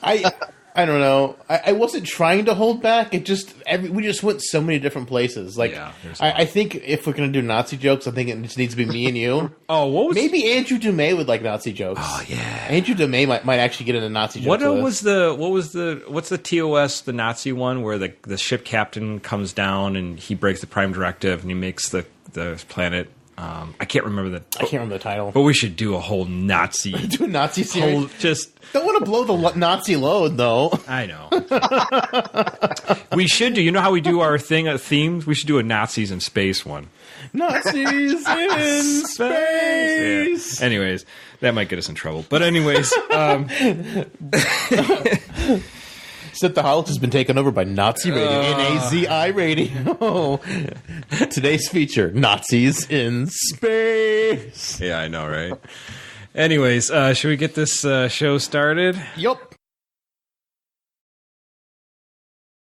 I don't know. I wasn't trying to hold back. It just we just went so many different places. Like, yeah, I think if we're gonna do Nazi jokes, I think it just needs to be me and you. Oh, what was maybe Andrew Dumais would like Nazi jokes? Oh yeah, Andrew Dumais might actually get into Nazi jokes. What's the TOS, the Nazi one where the ship captain comes down and he breaks the Prime Directive and he makes the planet. I can't remember the title. But we should do a whole Nazi. Do a Nazi series. Don't want to blow the Nazi load, though. I know. We should do. You know how we do our themes? We should do a Nazis in space one. Nazis in space. Yeah. Anyways, that might get us in trouble. But anyways. Synthaholics has been taken over by Nazi Radio, N-A-Z-I Radio. Today's feature, Nazis in Space. Yeah, I know, right? Anyways, should we get this show started? Yup.